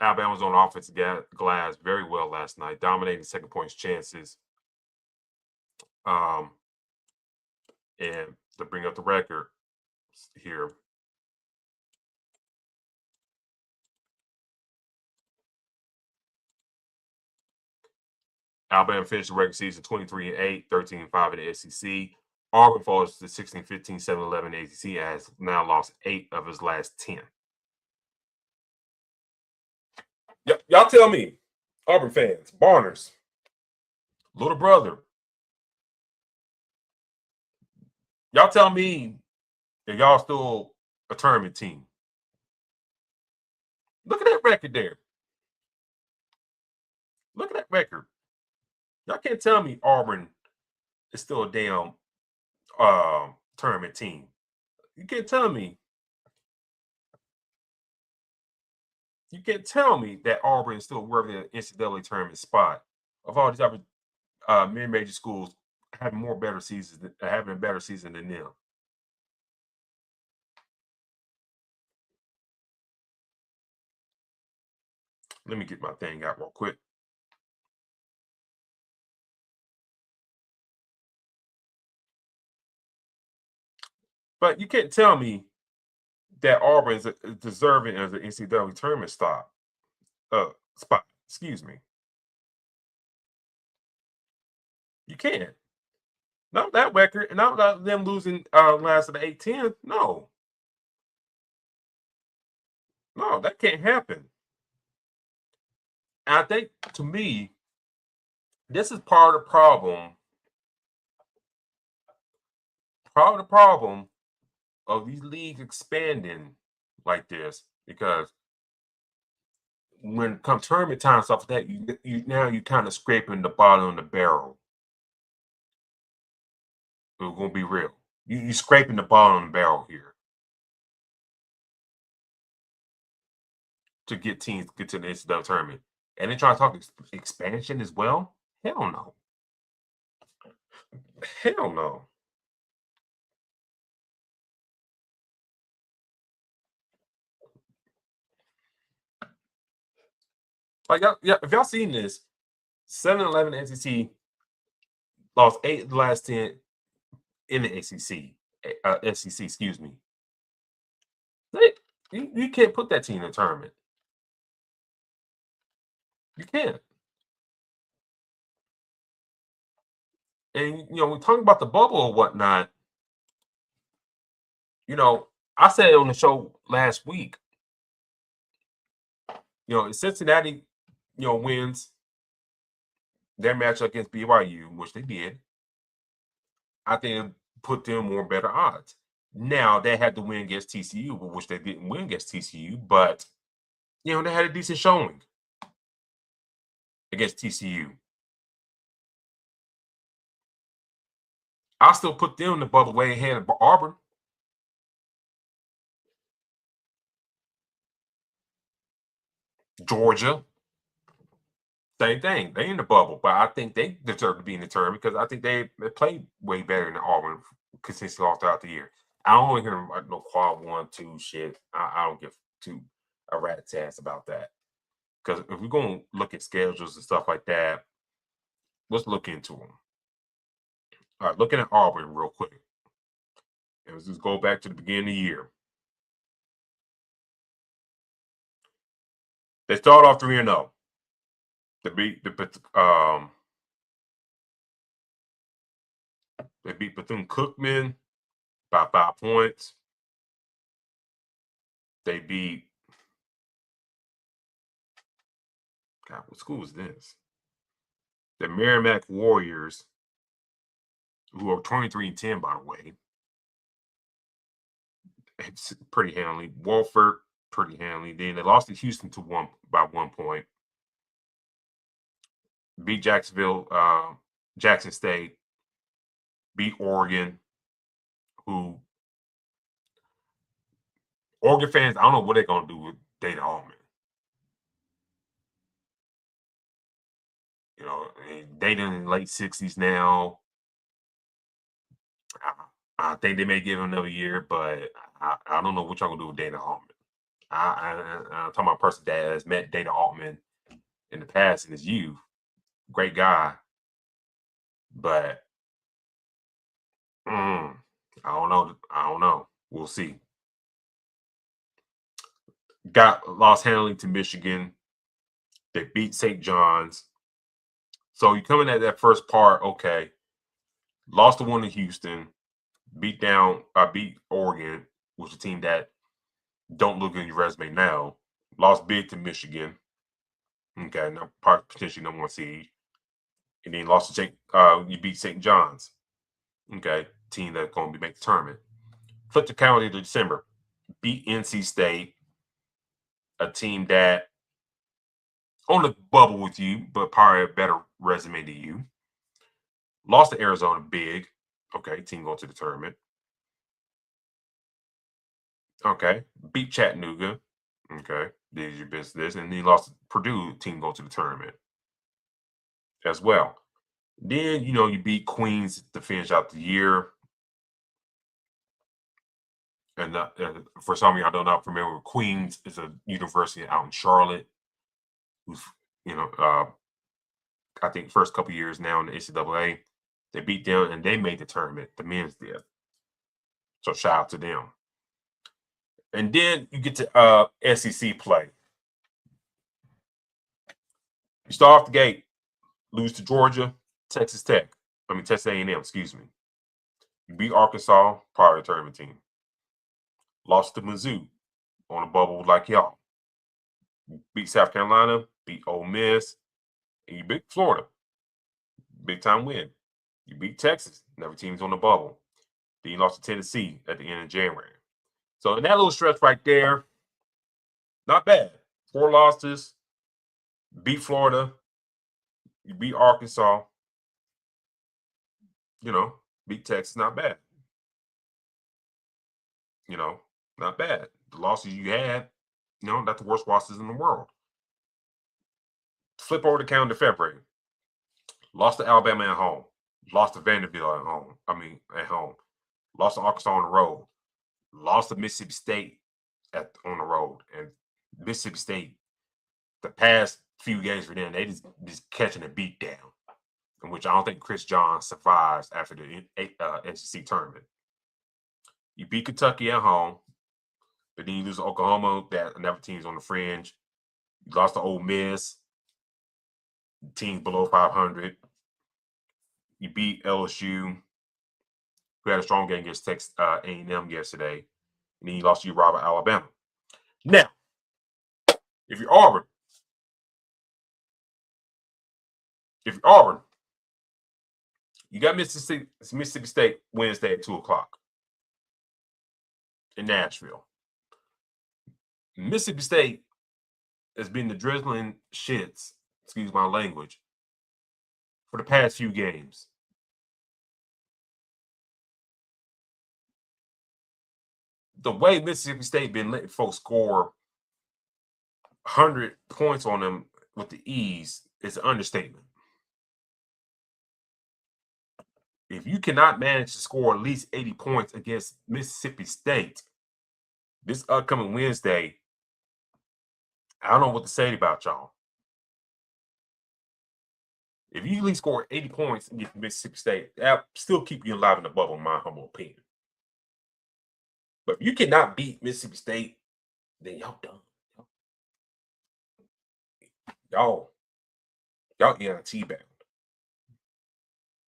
Alabama was on offensive glass very well last night, dominating second points chances. And to bring up the record here, Alabama finished the regular season 23-8, 13-5 in the SEC. Auburn falls to 16-15, 7-11 in the ACC, has now lost 8 of his last 10. Y'all tell me, Auburn fans, Barners, little brother, y'all tell me that y'all still a tournament team. Look at that record there. Look at that record. Y'all can't tell me Auburn is still a damn tournament team. You can't tell me. You can't tell me that Auburn is still worthy of an NCAA tournament spot. Of all these other mid-major schools having a better season than them. Let me get my thing out real quick. But you can't tell me that Auburn is deserving of the NCAA tournament spot. Excuse me. You can't. Not that record, and not them losing last of the 8-10. No. No, that can't happen. And I think, to me, this is part of the problem. Part of the problem of these leagues expanding like this, because when come tournament time, stuff like that, you kind of scraping the bottom of the barrel. We're gonna be real. You scraping the bottom of the barrel here to get teams to get to the NCAA tournament, and they try to talk expansion as well. Hell no. Hell no. Like, yeah, if y'all seen this, 7-11 SEC lost 8 of the last 10 in the SEC, excuse me. You can't put that team in the tournament. You can't. And, we talking about the bubble or whatnot. I said it on the show last week. If Cincinnati, wins their match against BYU, which they did, I think it put them more better odds. Now, they had to win against TCU, which they didn't win against TCU, but, they had a decent showing against TCU. I still put them in the bubble way ahead of Auburn. Georgia, same thing. They in the bubble, but I think they deserve to be in the tournament because I think they played way better than Auburn consistently all throughout the year. I don't want to hear about no quad 1, 2 shit. I don't give a rat's ass about that. Because if we're going to look at schedules and stuff like that, let's look into them. All right, looking at Auburn real quick. And let's just go back to the beginning of the year. They start off 3-0. They beat Bethune-Cookman by 5 points. They beat, God, what school is this? The Merrimack Warriors, who are 23-10, by the way. It's pretty handily. Wolford, pretty handily. Then they lost to Houston by 1 point. Beat Jackson State. Beat Oregon, who Oregon fans, I don't know what they're going to do with Dana Altman. Dana in the late 60s now. I think they may give him another year, but I don't know what y'all going to do with Dana Altman. I'm talking about a person that has met Dana Altman in the past in his youth. Great guy. But I don't know. We'll see. Lost handling to Michigan. They beat St. John's. So you come in at that first part, okay. Lost the one to Houston. Beat Oregon, which is a team that don't look at your resume now. Lost big to Michigan. Okay, now potentially number 1 seed. And then lost to you beat St. John's. Okay, team that's going to make the tournament. Flip the calendar to December. Beat NC State, a team that on the bubble with you, but probably a better resume to you. Lost to Arizona big. Okay, team going to the tournament. Okay, beat Chattanooga. Okay, did your business. And then lost to Purdue, team going to the tournament as well. Then, you beat Queens to finish out the year. And for some of you, I don't know, familiar with Queens is a university out in Charlotte, who's, I think first couple years now in the NCAA. They beat them and they made the tournament. The men's did. So shout out to them. And then you get to SEC play. You start off the gate, lose to Georgia, Texas A&M, excuse me. You beat Arkansas, part of the tournament team. Lost to Mizzou on a bubble like y'all. Beat South Carolina, beat Ole Miss, and you beat Florida. Big time win. You beat Texas, another team's on the bubble. Then you lost to Tennessee at the end of January. So in that little stretch right there, not bad. 4 losses, beat Florida, you beat Arkansas. beat Texas, not bad. Not bad. The losses you had, not the worst losses in the world. Flip over the calendar February. Lost to Alabama at home. Lost to Vanderbilt at home. Lost to Arkansas on the road. Lost to Mississippi State on the road. And Mississippi State, the past few games for them, they just catching a beat down, in which I don't think Chris John survives after the SEC tournament. You beat Kentucky at home, but then you lose to Oklahoma, that another team's on the fringe. You lost to Ole Miss, teams below 500. You beat LSU, who had a strong game against Texas A&M yesterday, and then you lost to your rival Alabama. Now, if you're Auburn, you got Mississippi State Wednesday at 2:00 in Nashville. Mississippi State has been the drizzling shits, excuse my language, for the past few games. The way Mississippi State been letting folks score 100 points on them with the ease is an understatement. If you cannot manage to score at least 80 points against Mississippi State this upcoming Wednesday, I don't know what to say about y'all. If you at least score 80 points against Mississippi State, that'll still keep you alive in the bubble, in my humble opinion. But if you cannot beat Mississippi State, then y'all done. Y'all NIT bound.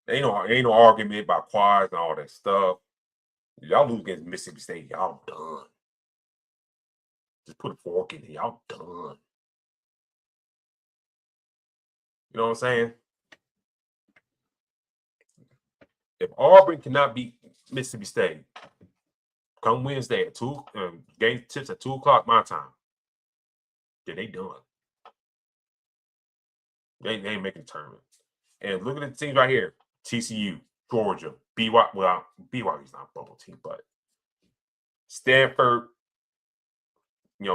Ain't no argument about quads and all that stuff. Y'all lose against Mississippi State, y'all done. Just put a fork in it, y'all done. You know what I'm saying? If Auburn cannot beat Mississippi State, come Wednesday at 2, game tips at 2:00 my time, then they done. They ain't making a tournament. And look at the teams right here: TCU, Georgia, BYU. Well, BYU's not a bubble team, but Stanford.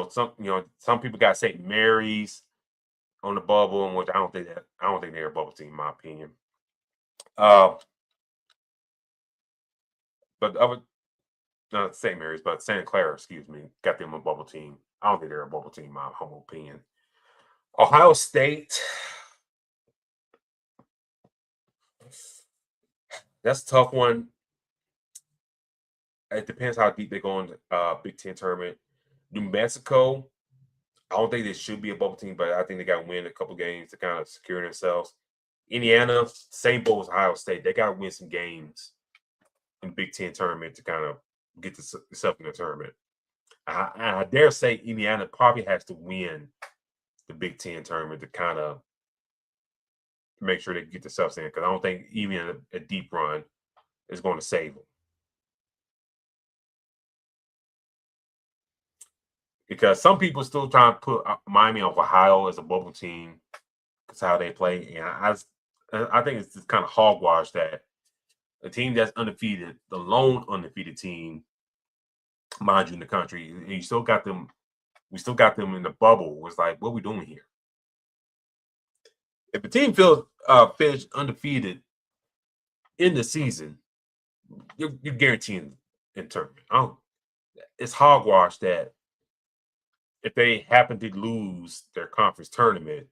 Some people got St. Mary's on the bubble, which I don't think they're a bubble team, in my opinion. But the other, not St. Mary's, but Santa Clara, excuse me, got them a bubble team. I don't think they're a bubble team, in my humble opinion. Ohio State, that's a tough one. It depends how deep they go in the Big Ten tournament. New Mexico, I don't think they should be a bubble team, but I think they got to win a couple games to kind of secure themselves. Indiana, same boat as Ohio State. They got to win some games in the Big Ten tournament to kind of get themselves in the tournament. I dare say Indiana probably has to win the Big Ten tournament to kind of make sure they get themselves in, because I don't think even a deep run is going to save them. Because some people still trying to put Miami of Ohio as a bubble team because how they play. And I think it's just kind of hogwash that a team that's undefeated, the lone undefeated team, mind you, in the country, and you still got them, we still got them in the bubble. It's like, what are we doing here? If a team finished undefeated in the season, you're guaranteeing in tournament. It's hogwash that if they happen to lose their conference tournament,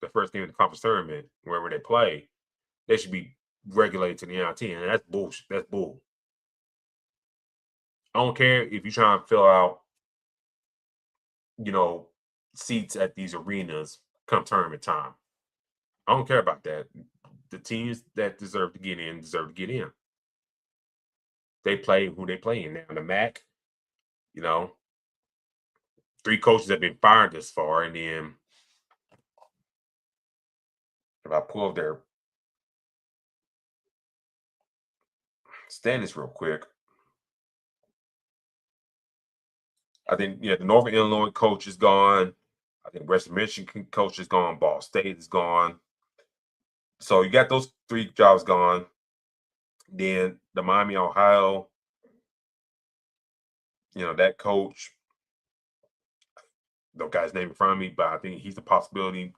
the first game of the conference tournament, wherever they play, they should be regulated to the NIT, and that's bullshit. That's bull. I don't care if you're trying to fill out, seats at these arenas come tournament time. I don't care about that. The teams that deserve to get in deserve to get in. They play who they play in. Now, the MAC, 3 coaches have been fired this far, and then if I pull up their standings real quick, I think the Northern Illinois coach is gone. I think Western Michigan coach is gone. Ball State is gone. So you got those 3 jobs gone. Then the Miami, Ohio, that coach, the guy's name in front of me, but I think he's a possibility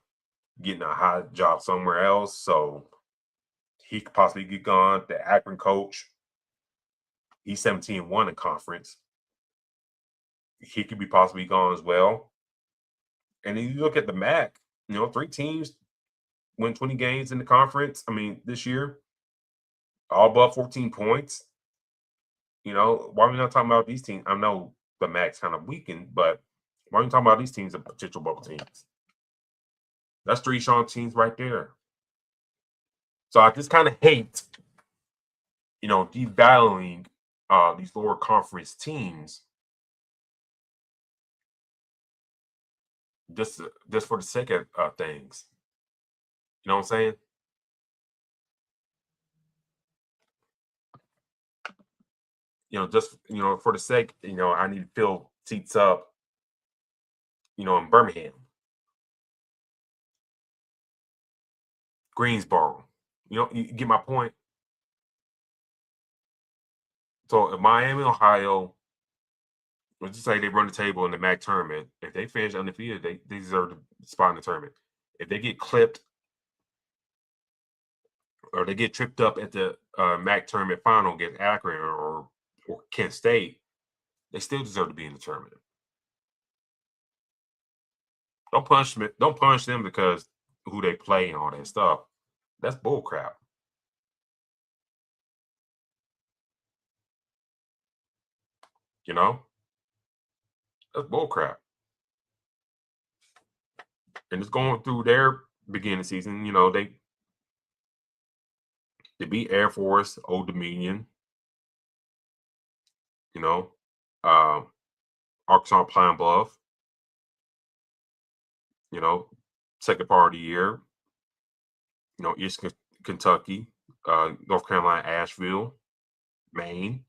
getting a high job somewhere else. So he could possibly get gone. The Akron coach, he's 17-1 in conference. He could be possibly gone as well. And then you look at the MAC, 3 teams win 20 games in the conference. I mean, this year, all above 14 points. Why are we not talking about these teams? I know the MAC's kind of weakened, but why are we talking about these teams as potential bubble teams? That's 3 strong teams right there. So I just kind of hate, devaluing these lower conference teams just for the sake of things. You know what I'm saying? Just for the sake, I need to fill seats up, in Birmingham, Greensboro. You get my point. So if Miami, Ohio, let's just say they run the table in the MAC tournament, if they finish undefeated, they deserve the spot in the tournament. If they get clipped or they get tripped up at the MAC tournament final against Akron or Kent State, they still deserve to be in the tournament. Don't punish them because who they play and all that stuff. That's bull crap. That's bull crap. And it's going through their beginning season. They beat Air Force, Old Dominion. Arkansas, Pine Bluff. Second part of the year. East Kentucky, North Carolina, Asheville, Maine,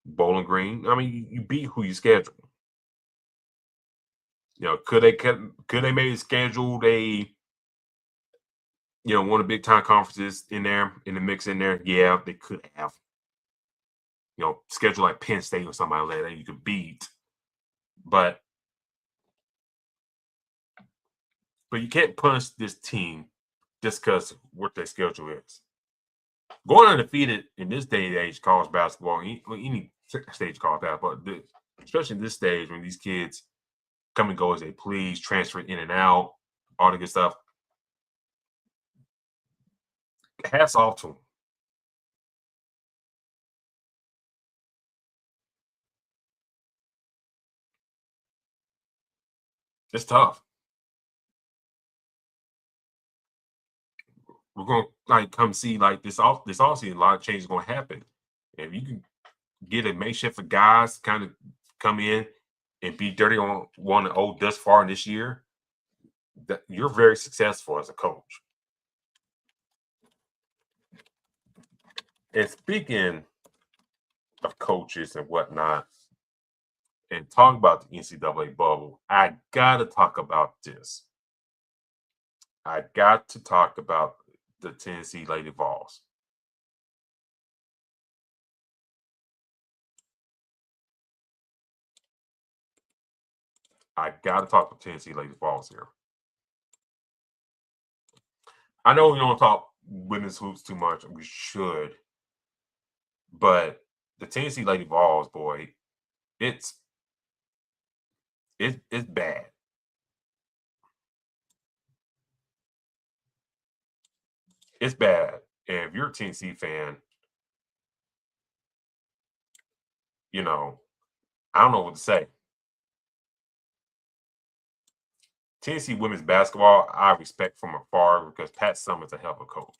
Bowling Green. I mean, you beat who you schedule. Could they maybe scheduled a one of the big time conferences in there in the mix in there? Yeah, they could have. Schedule like Penn State or somebody like that you could beat, but you can't punish this team just because what their schedule is. Going undefeated in this day and age, college basketball, any stage college basketball, especially in this stage when these kids come and go as they please, transfer in and out, all the good stuff. Hats off to them. It's tough. We're going to come see this offseason, a lot of changes going to happen. And if you can get a makeshift of guys kind of come in and be dirty on 1-0 thus far in this year, that you're very successful as a coach. And speaking of coaches and whatnot, and talking about the NCAA bubble, I got to talk about this. I got to talk about the Tennessee Lady Vols. I got to talk to Tennessee Lady Vols here. I know we don't talk women's hoops too much. We should. But the Tennessee Lady Vols, boy, it's bad. It's bad. And if you're a Tennessee fan, I don't know what to say. Tennessee women's basketball, I respect from afar because Pat Summitt's a hell of a coach.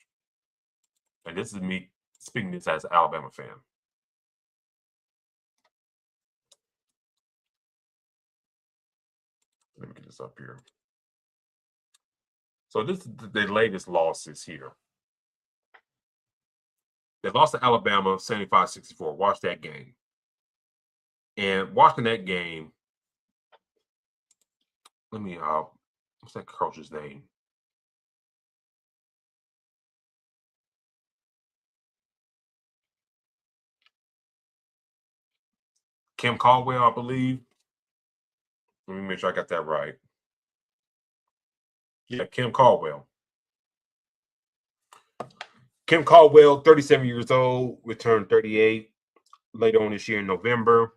And this is me speaking this as an Alabama fan. Let me get this up here. So this is the latest losses here. They lost to Alabama 75-64. Watch that game. And watching that game, let me what's that coach's name? Kim Caldwell, I believe. Let me make sure I got that right. Yeah, Kim Caldwell. Kim Caldwell, 37 years old, returned 38 later on this year in November.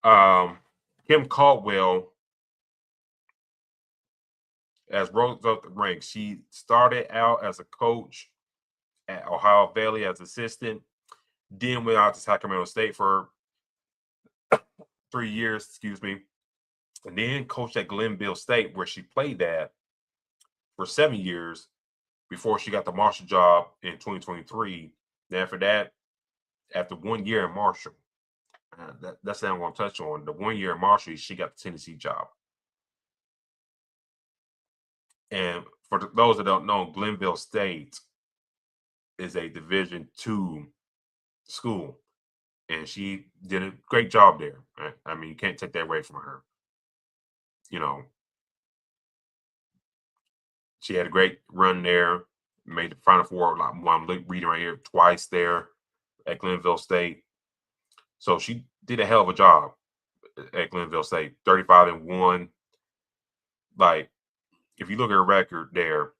Kim Caldwell has rose up the ranks. She started out as a coach at Ohio Valley as assistant, then went out to Sacramento State for 3 years, and then coached at Glenville State, where she played at for 7 years before she got the Marshall job in 2023. Then after that, after 1 year in Marshall, that's what I'm going to touch on. The 1 year in Marshall, she got the Tennessee job. And for those that don't know, Glenville State is a Division II school, and she did a great job there. Right? I mean, you can't take that away from her. You know, she had a great run there, made the Final Four, like I'm reading right here, twice there at Glenville State. So she did a hell of a job at Glenville State, 35-1. Like, if you look at her record there,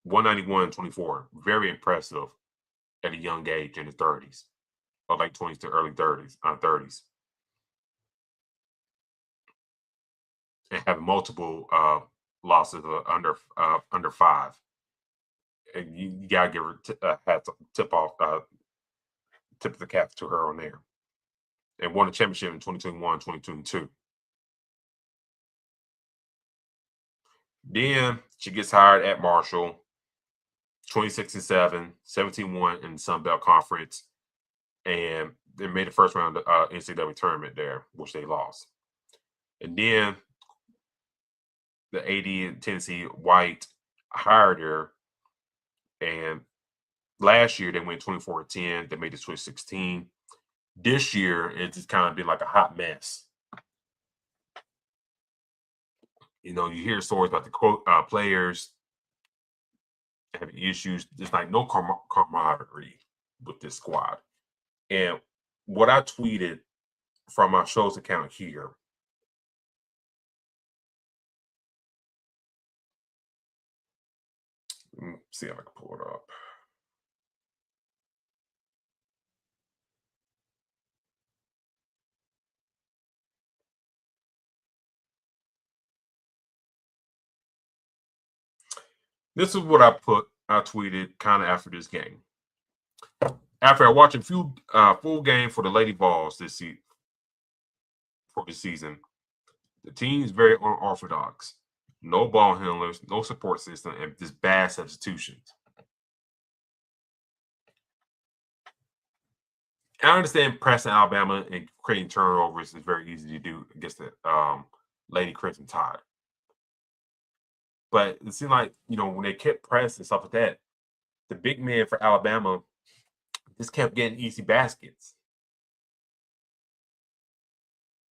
191-24, very impressive at a young age in the 30s, or late 20s to early 30s, 30s. And have multiple losses under 5. And you gotta give her tip of the cap to her on there. And won a championship in 2021, 2022. Then she gets hired at Marshall, 26-7, 17-1 in the Sun Belt Conference, and they made the first round of NCAA tournament there, which they lost. And then the AD in Tennessee, White, hired her, and last year they went 24-10. They made the Sweet 16. This year, it's just kind of been like a hot mess. You know, you hear stories about the players having issues. There's like no camaraderie with this squad. And what I tweeted from my show's account here, let me see if I can pull it up. This is what I tweeted kind of after this game. After I watched a full game for the Lady Vols this season, the team is very unorthodox. No ball handlers, no support system, and just bad substitutions. I understand pressing Alabama and creating turnovers is very easy to do against the Lady Crimson Tide. But it seemed like, you know, when they kept pressing and stuff like that, the big man for Alabama just kept getting easy baskets.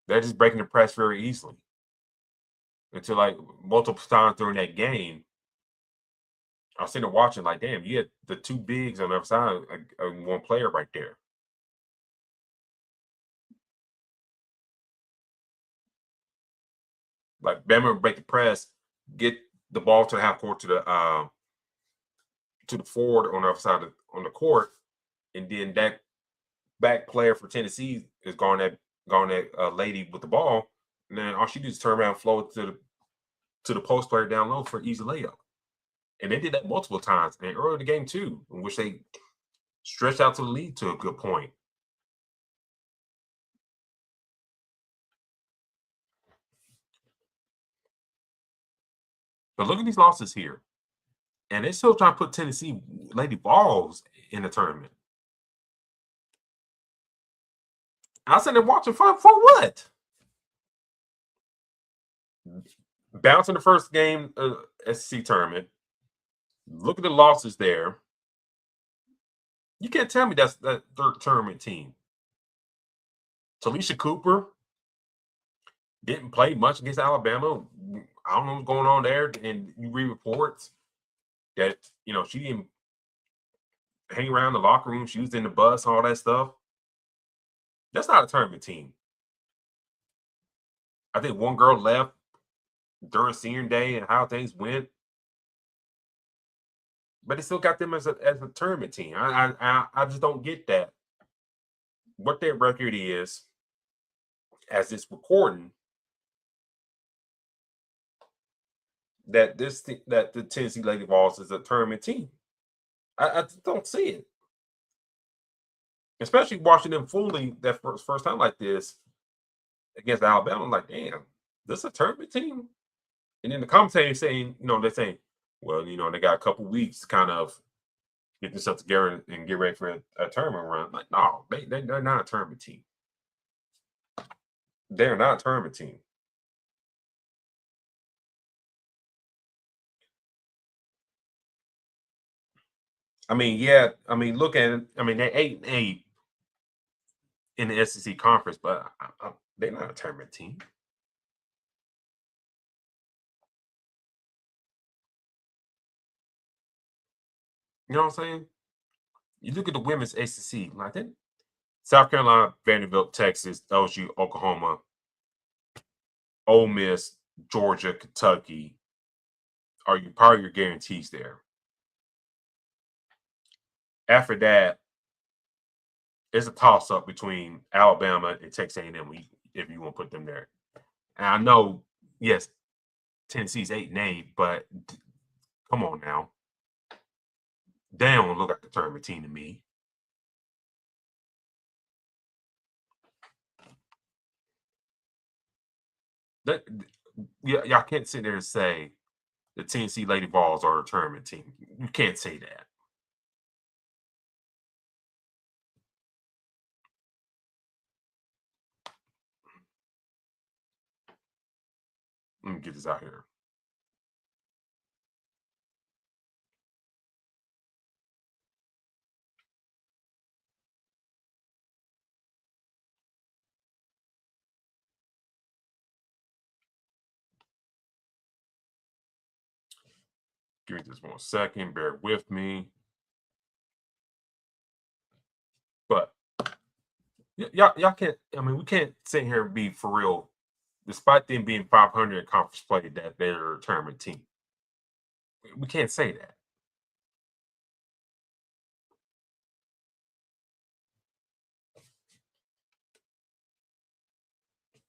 They're just breaking the press very easily. Until, like, multiple times during that game, I was sitting there watching, like, damn, you had the two bigs on the other side and one player right there. Like, Bama would break the press, get the ball to the half court to the forward on the other side on the court, and then that back player for Tennessee is going at Lady with the ball, and then all she does is turn around and flow it to the post player down low for an easy layup. And they did that multiple times, and early in the game too, in which they stretched out to the lead to a good point. But look at these losses here. And they're still trying to put Tennessee Lady Vols in the tournament. I was sitting there watching for what? Bouncing the first game SEC tournament. Look at the losses there. You can't tell me that's that third tournament team. Talisha Cooper didn't play much against Alabama. I don't know what's going on there. And you read reports that, you know, she didn't hang around the locker room. She was in the bus, all that stuff. That's not a tournament team. I think one girl left during senior day and how things went. But they still got them as a tournament team. I just don't get that. What their record is as it's recording, that the Tennessee Lady Vols is a tournament team. I just don't see it. Especially watching them fully that first time like this against Alabama. I'm like, damn, this is a tournament team? And then the commentator saying, they're saying, well, they got a couple weeks to kind of get themselves together and get ready for a tournament run. Like, no, they're not a tournament team. They're not a tournament team. Look at it. They're 8-8 in the SEC conference, but they're not a tournament team. You know what I'm saying? You look at the women's ACC, like that. South Carolina, Vanderbilt, Texas, LSU, Oklahoma, Ole Miss, Georgia, Kentucky are part of your guarantees there. After that, it's a toss-up between Alabama and Texas A&M if you want to put them there. And I know, yes, Tennessee's 8-8, but come on now. They don't look like the tournament team to me. Y'all can't sit there and say the Tennessee Lady Vols are a tournament team. You can't say that. Let me get this out here. Give me just 1 second. Bear with me. But y'all can't. We can't sit here and be for real. Despite them being 500 in conference play, that they're a tournament team. We can't say that.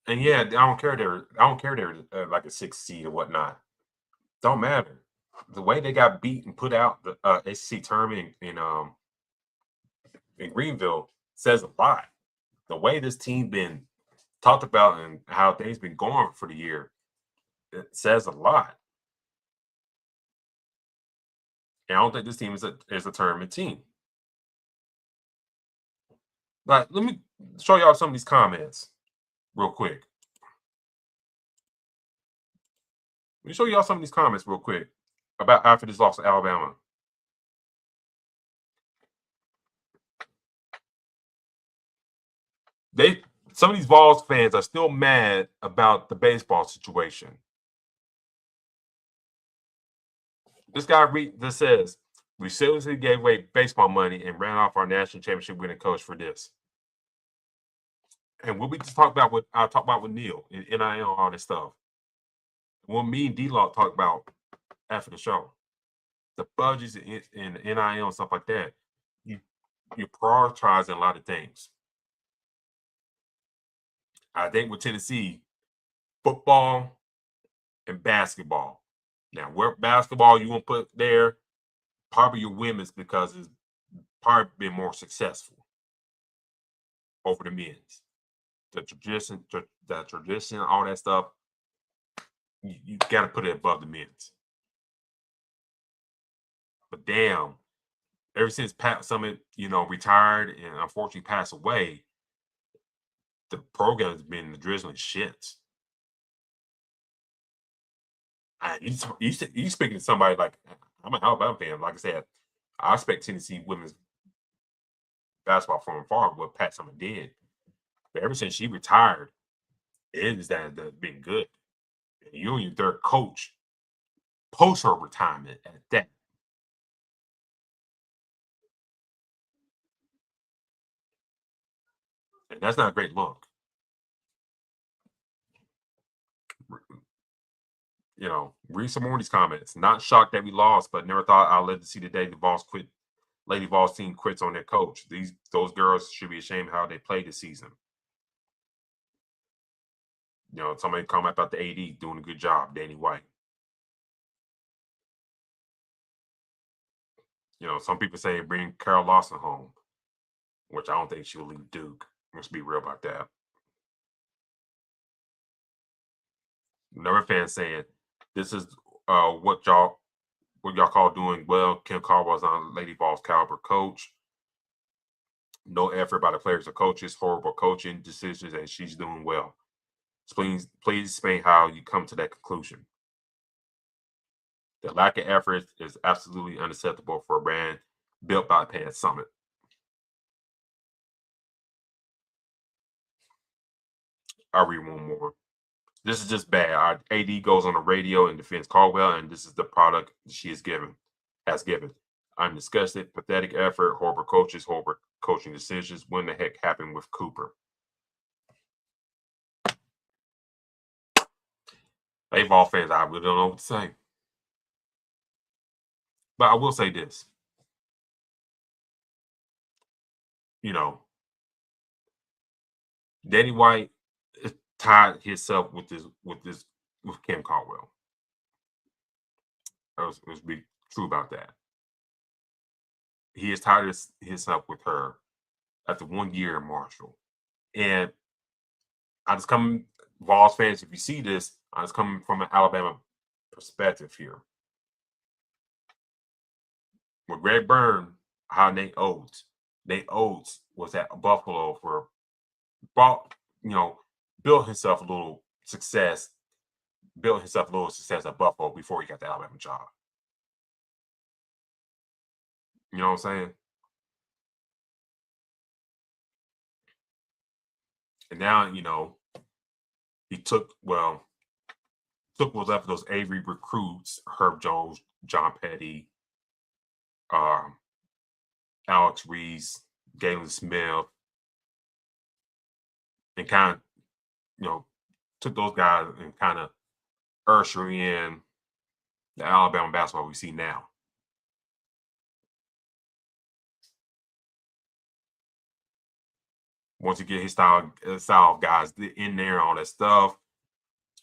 And yeah, I don't care they're like a 6 seed or whatnot. Don't matter. The way they got beat and put out the SEC tournament in Greenville says a lot. The way this team been talked about and how things been going for the year, it says a lot. And I don't think this team is a tournament team. Like, let me show y'all some of these comments real quick. Let me show y'all some of these comments real quick about after this loss to Alabama. Some of these Vols fans are still mad about the baseball situation. This guy this says, we seriously gave away baseball money and ran off our national championship winning coach for this. And what we just talked about I talked about with Neil and NIL, all this stuff. What me and D-Lock talked about after the show, the budgets and NIL and stuff like that, you're prioritizing a lot of things. I think with Tennessee, football and basketball. Now, where basketball you want to put there, probably your women's, because it's probably been more successful over the men's. The tradition, all that stuff, you got to put it above the men's. But damn, ever since Pat Summitt, retired and unfortunately passed away, the program has been the drizzling shits. You speaking to somebody like, I'm an Alabama fan. Like I said, I expect Tennessee women's basketball from afar what Pat Summitt did. But ever since she retired, it is that been good. And you and your third coach post her retirement at that. And that's not a great look. read some more of these comments. Not shocked that we lost, but never thought I'd live to see the day the Vols quit. Lady Vols team quits on their coach. Those girls should be ashamed how they played this season. Somebody comment about the AD doing a good job, Danny White. Some people say bring Carol Lawson home, which I don't think she'll leave Duke. Let's be real about that. Another fan saying, this is what y'all call doing well. Kim Caldwell's on Lady Vols caliber coach. No effort by the players or coaches, horrible coaching decisions, and she's doing well. Please explain how you come to that conclusion. The lack of effort is absolutely unacceptable for a brand built by Pan Summit. I'll read one more. This is just bad. Our AD goes on the radio and defends Caldwell, and this is the product she has given. I'm disgusted. Pathetic effort, horrible coaches, horrible coaching decisions. When the heck happened with Cooper? Hey, Vol fans, I really don't know what to say. But I will say this. Danny White tied himself with Kim Caldwell. Let's be true about that. He has tied himself with her after 1 year in Marshall. And I just come, Vols fans, if you see this, I just coming from an Alabama perspective here. With Greg Byrne, how Nate Oates was at Buffalo built himself a little success at Buffalo before he got the Alabama job. You know what I'm saying? And now, he took what's left of those Avery recruits, Herb Jones, John Petty, Alex Reese, Galen Smith, and kind of, took those guys and kind of usher in the Alabama basketball we see now. Once you get his style of guys in there, all that stuff,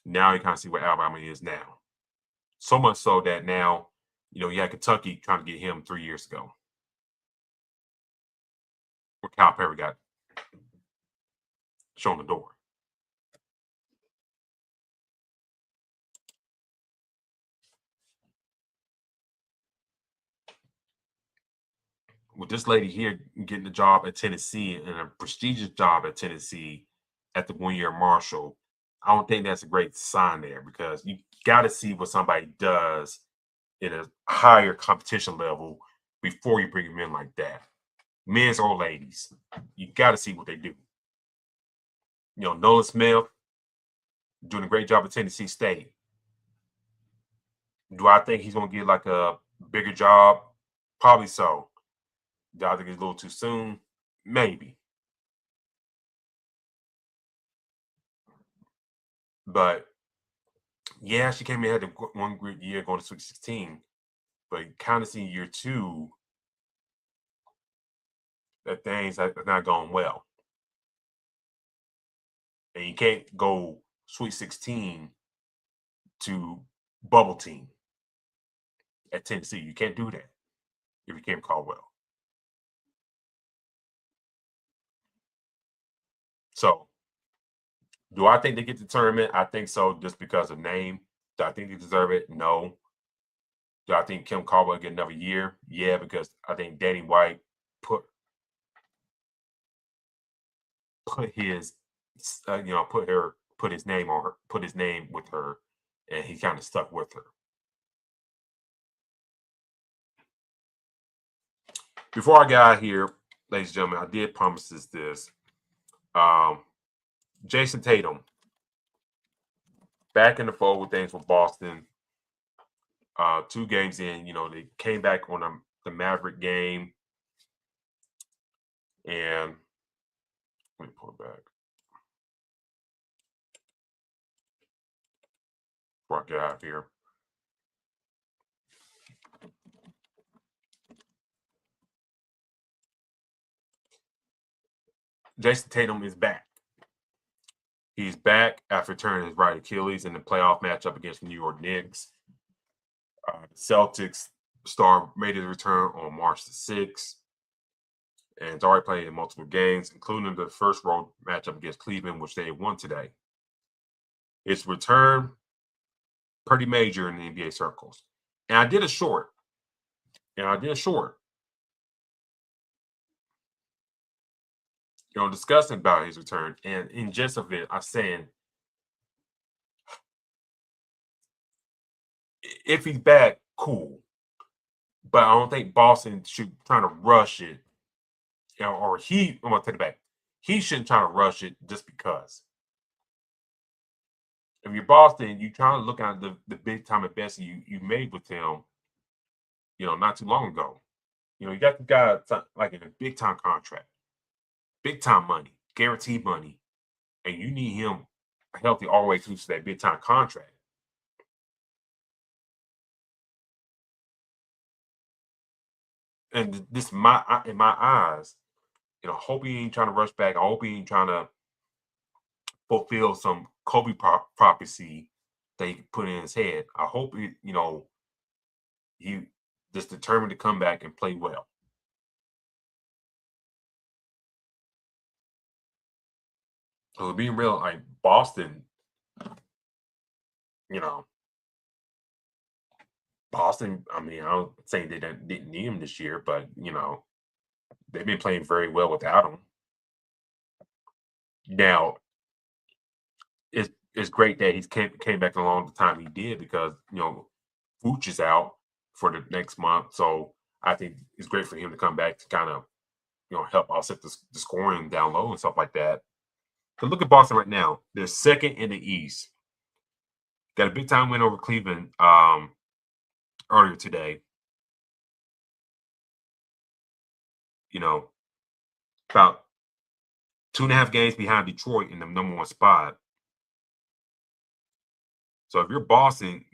now you kind of see what Alabama is now. So much so that now, you had Kentucky trying to get him 3 years ago. Where Calipari got shown the door. With this lady here getting a job at Tennessee and a prestigious job at Tennessee at the 1 year Marshall, I don't think that's a great sign there, because you got to see what somebody does in a higher competition level before you bring them in like that. Men's or ladies, you got to see what they do. Nolan Smith doing a great job at Tennessee State. Do I think he's going to get like a bigger job? Probably so. Do I think it's a little too soon? Maybe. But yeah, she came in, had one great year going to Sweet 16, but kind of seeing year two that things are not going well. And you can't go Sweet 16 to bubble team at Tennessee. You can't do that if you can't call well. So, do I think they get the tournament? I think so, just because of name. Do I think they deserve it? No. Do I think Kim Caldwell get another year? Yeah, because I think Danny White put his name on her, put his name with her, and he kind of stuck with her. Before I got here, ladies and gentlemen, I did promise this. Jayson Tatum back in the fold with things with Boston. 2 games in, they came back on the Maverick game, and let me pull it back. before I get out of here. Jayson Tatum is back. He's back after turning his right Achilles in the playoff matchup against the New York Knicks. The Celtics star made his return on March the 6th. And it's already played in multiple games, including the first road matchup against Cleveland, which they won today. His return, pretty major in the NBA circles. And I did a short. Discussing about his return. And in just of it, I'm saying, if he's back, cool. But I don't think Boston should try to rush it. I'm going to take it back. He shouldn't try to rush it just because. If you're Boston, you're trying to look at the big time investment you made with him, not too long ago. You got the guy like in a big time contract, big time money, guaranteed money, and you need him healthy all the way through to that big time contract. And this, in my eyes, hope he ain't trying to rush back. I hope he ain't trying to fulfill some Kobe prophecy that he put in his head. I hope he just determined to come back and play well. So being real, like Boston, Boston, I mean, I don't say they didn't need him this year, but they've been playing very well without him. Now, it's great that he's came back along the time he did because Vooch is out for the next month, so I think it's great for him to come back to kind of help offset the scoring down low and stuff like that. So look at Boston right now; they're second in the East. Got a big time win over Cleveland earlier today. About 2.5 games behind Detroit in the number 1 spot. So if you're Boston,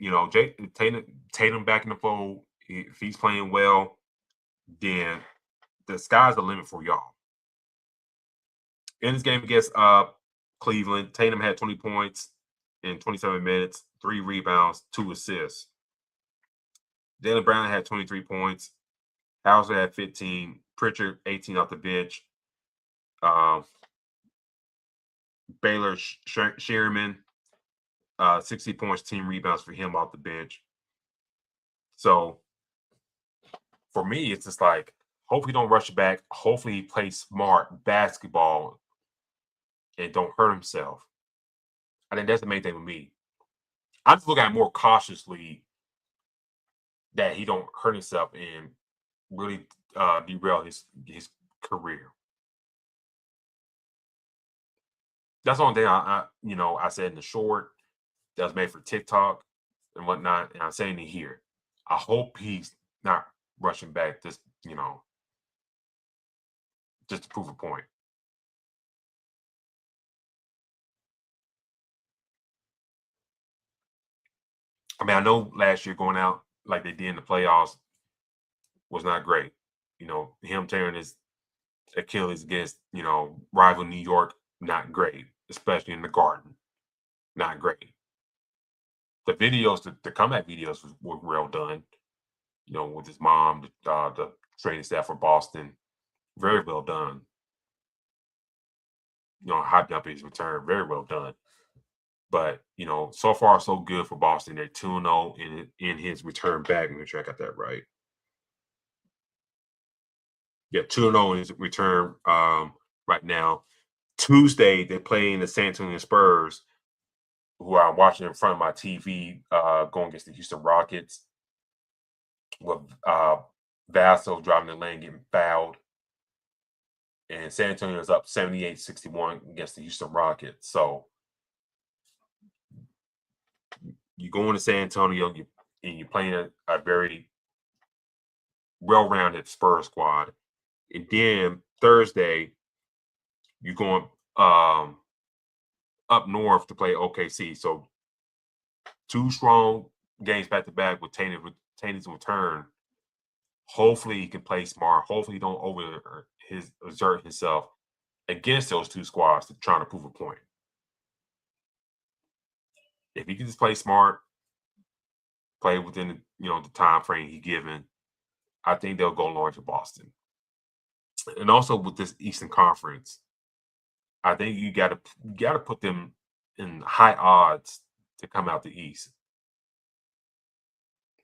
Tatum back in the fold, if he's playing well, then the sky's the limit for y'all. In this game against Cleveland, Tatum had 20 points in 27 minutes, 3 rebounds, 2 assists. Jaylen Brown had 23 points. Hauser had 15. Pritchard, 18 off the bench. Baylor Sherman, 60 points, 10 rebounds for him off the bench. So for me, it's just like, hope he don't rush back. Hopefully he plays smart basketball and don't hurt himself. I think that's the main thing with me. I'm just looking at it more cautiously that he don't hurt himself and really derail his career. That's the only thing I said in the short that was made for TikTok and whatnot, and I'm saying it here. I hope he's not rushing back just to prove a point. I mean, I know last year going out like they did in the playoffs was not great. Him tearing his Achilles against, rival New York, not great, especially in the Garden. Not great. The videos, the comeback videos were well done, with his mom, the training staff for Boston. Very well done. Hyped up his return. Very well done. But, so far so good for Boston. They're 2-0 in his return back. Let me make sure I got that right. Yeah, 2-0 in his return right now. Tuesday, they're playing the San Antonio Spurs, who I'm watching in front of my TV, going against the Houston Rockets, with Vassell driving the lane, getting fouled. And San Antonio is up 78-61 against the Houston Rockets. So you go into San Antonio and you're playing a very well-rounded Spurs squad. And then Thursday, you're going up north to play OKC. So 2 strong games back to back with Tatum's return. Hopefully he can play smart. Hopefully he don't exert himself against those 2 squads to trying to prove a point. If he can just play smart, play within the time frame he's given, I think they'll go long to Boston. And also with this Eastern Conference, I think you got to put them in high odds to come out the East.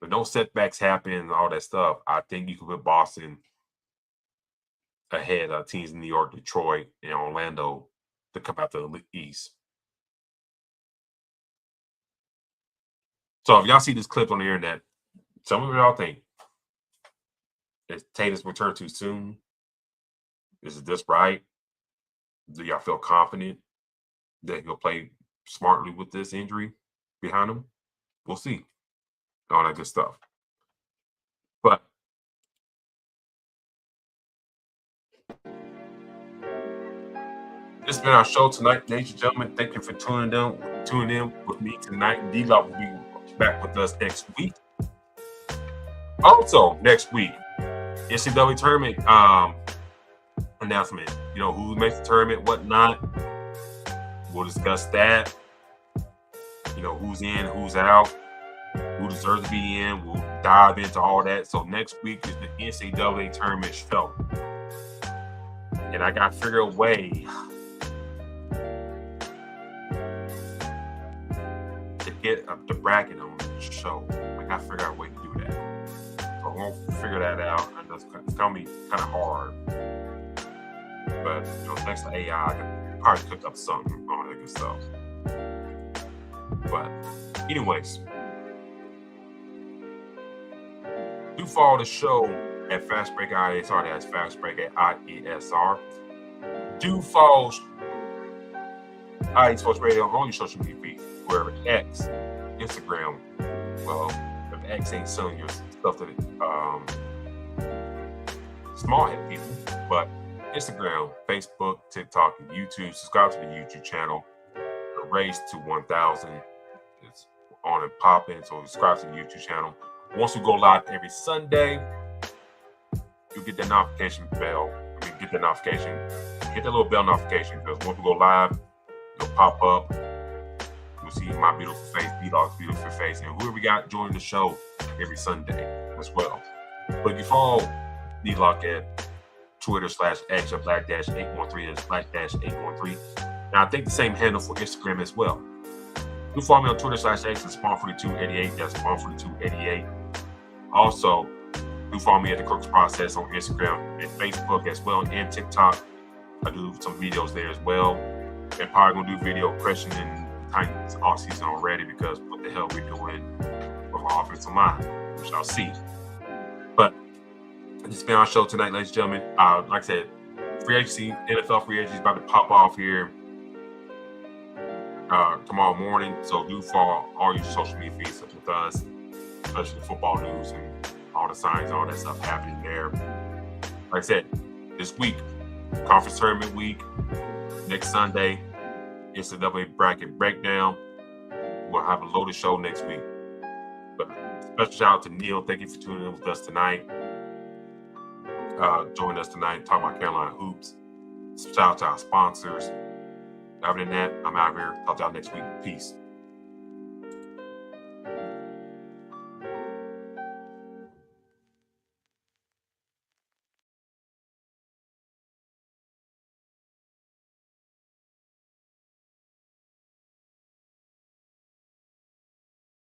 But no setbacks happen and all that stuff. I think you can put Boston ahead of teams in New York, Detroit, and Orlando to come out the East. So if y'all see this clip on the internet, tell me what y'all think. Is Tatum's return too soon? Is this right? Do y'all feel confident that he'll play smartly with this injury behind him? We'll see. All that good stuff. But this has been our show tonight, ladies and gentlemen. Thank you for tuning in with me tonight. D-Locke will be back with us next week. Also, next week, NCAA tournament announcement. Who makes the tournament, whatnot. We'll discuss that. Who's in, who's out, who deserves to be in. We'll dive into all that. So next week is the NCAA tournament show. And I got to figure a way to get up the bracket on the show. I got to figure out a way to do that. So I won't figure that out. It's going to be kind of hard. But, thanks to AI, I can probably cook up something on that good stuff. But, anyways, do follow the show at Fast Break IESR. That's Fast Break at IESR. Do follow IE Sports Radio on all your social media feeds, wherever X, Instagram. Well, if X ain't selling your stuff to small head people, but Instagram, Facebook, TikTok, and YouTube. Subscribe to the YouTube channel. The race to 1,000 is on and popping, so subscribe to the YouTube channel. Once we go live every Sunday, you'll get that notification bell. Get that notification. Hit that little bell notification, because once we go live, it'll pop up. You'll see my beautiful face, D-Locke's beautiful face, and whoever we got joining the show every Sunday as well. But if you follow D-Locke at Twitter/X or /813 is /813. And I think the same handle for Instagram as well. Do follow me on Twitter/X is Spawn4288. That's Spawn4288. Also, do follow me at the Crooks Process on Instagram and Facebook as well, and TikTok. I do some videos there as well. And probably gonna do video questioning Titans off season already, because what the hell we're doing with our offensive line, we shall see. But this has been our show tonight, ladies and gentlemen. Like I said, free agency, NFL free agency is about to pop off here tomorrow morning. So do follow all your social media feeds up with us, especially the football news and all the signs, all that stuff happening there. Like I said, this week, conference tournament week, next Sunday, NCAA bracket breakdown. We'll have a loaded show next week. But special shout out to Neil. Thank you for tuning in with us tonight. Join us tonight, talking about Carolina hoops. Shout out to our sponsors. Other than that, I'm out here. Talk to y'all next week. Peace.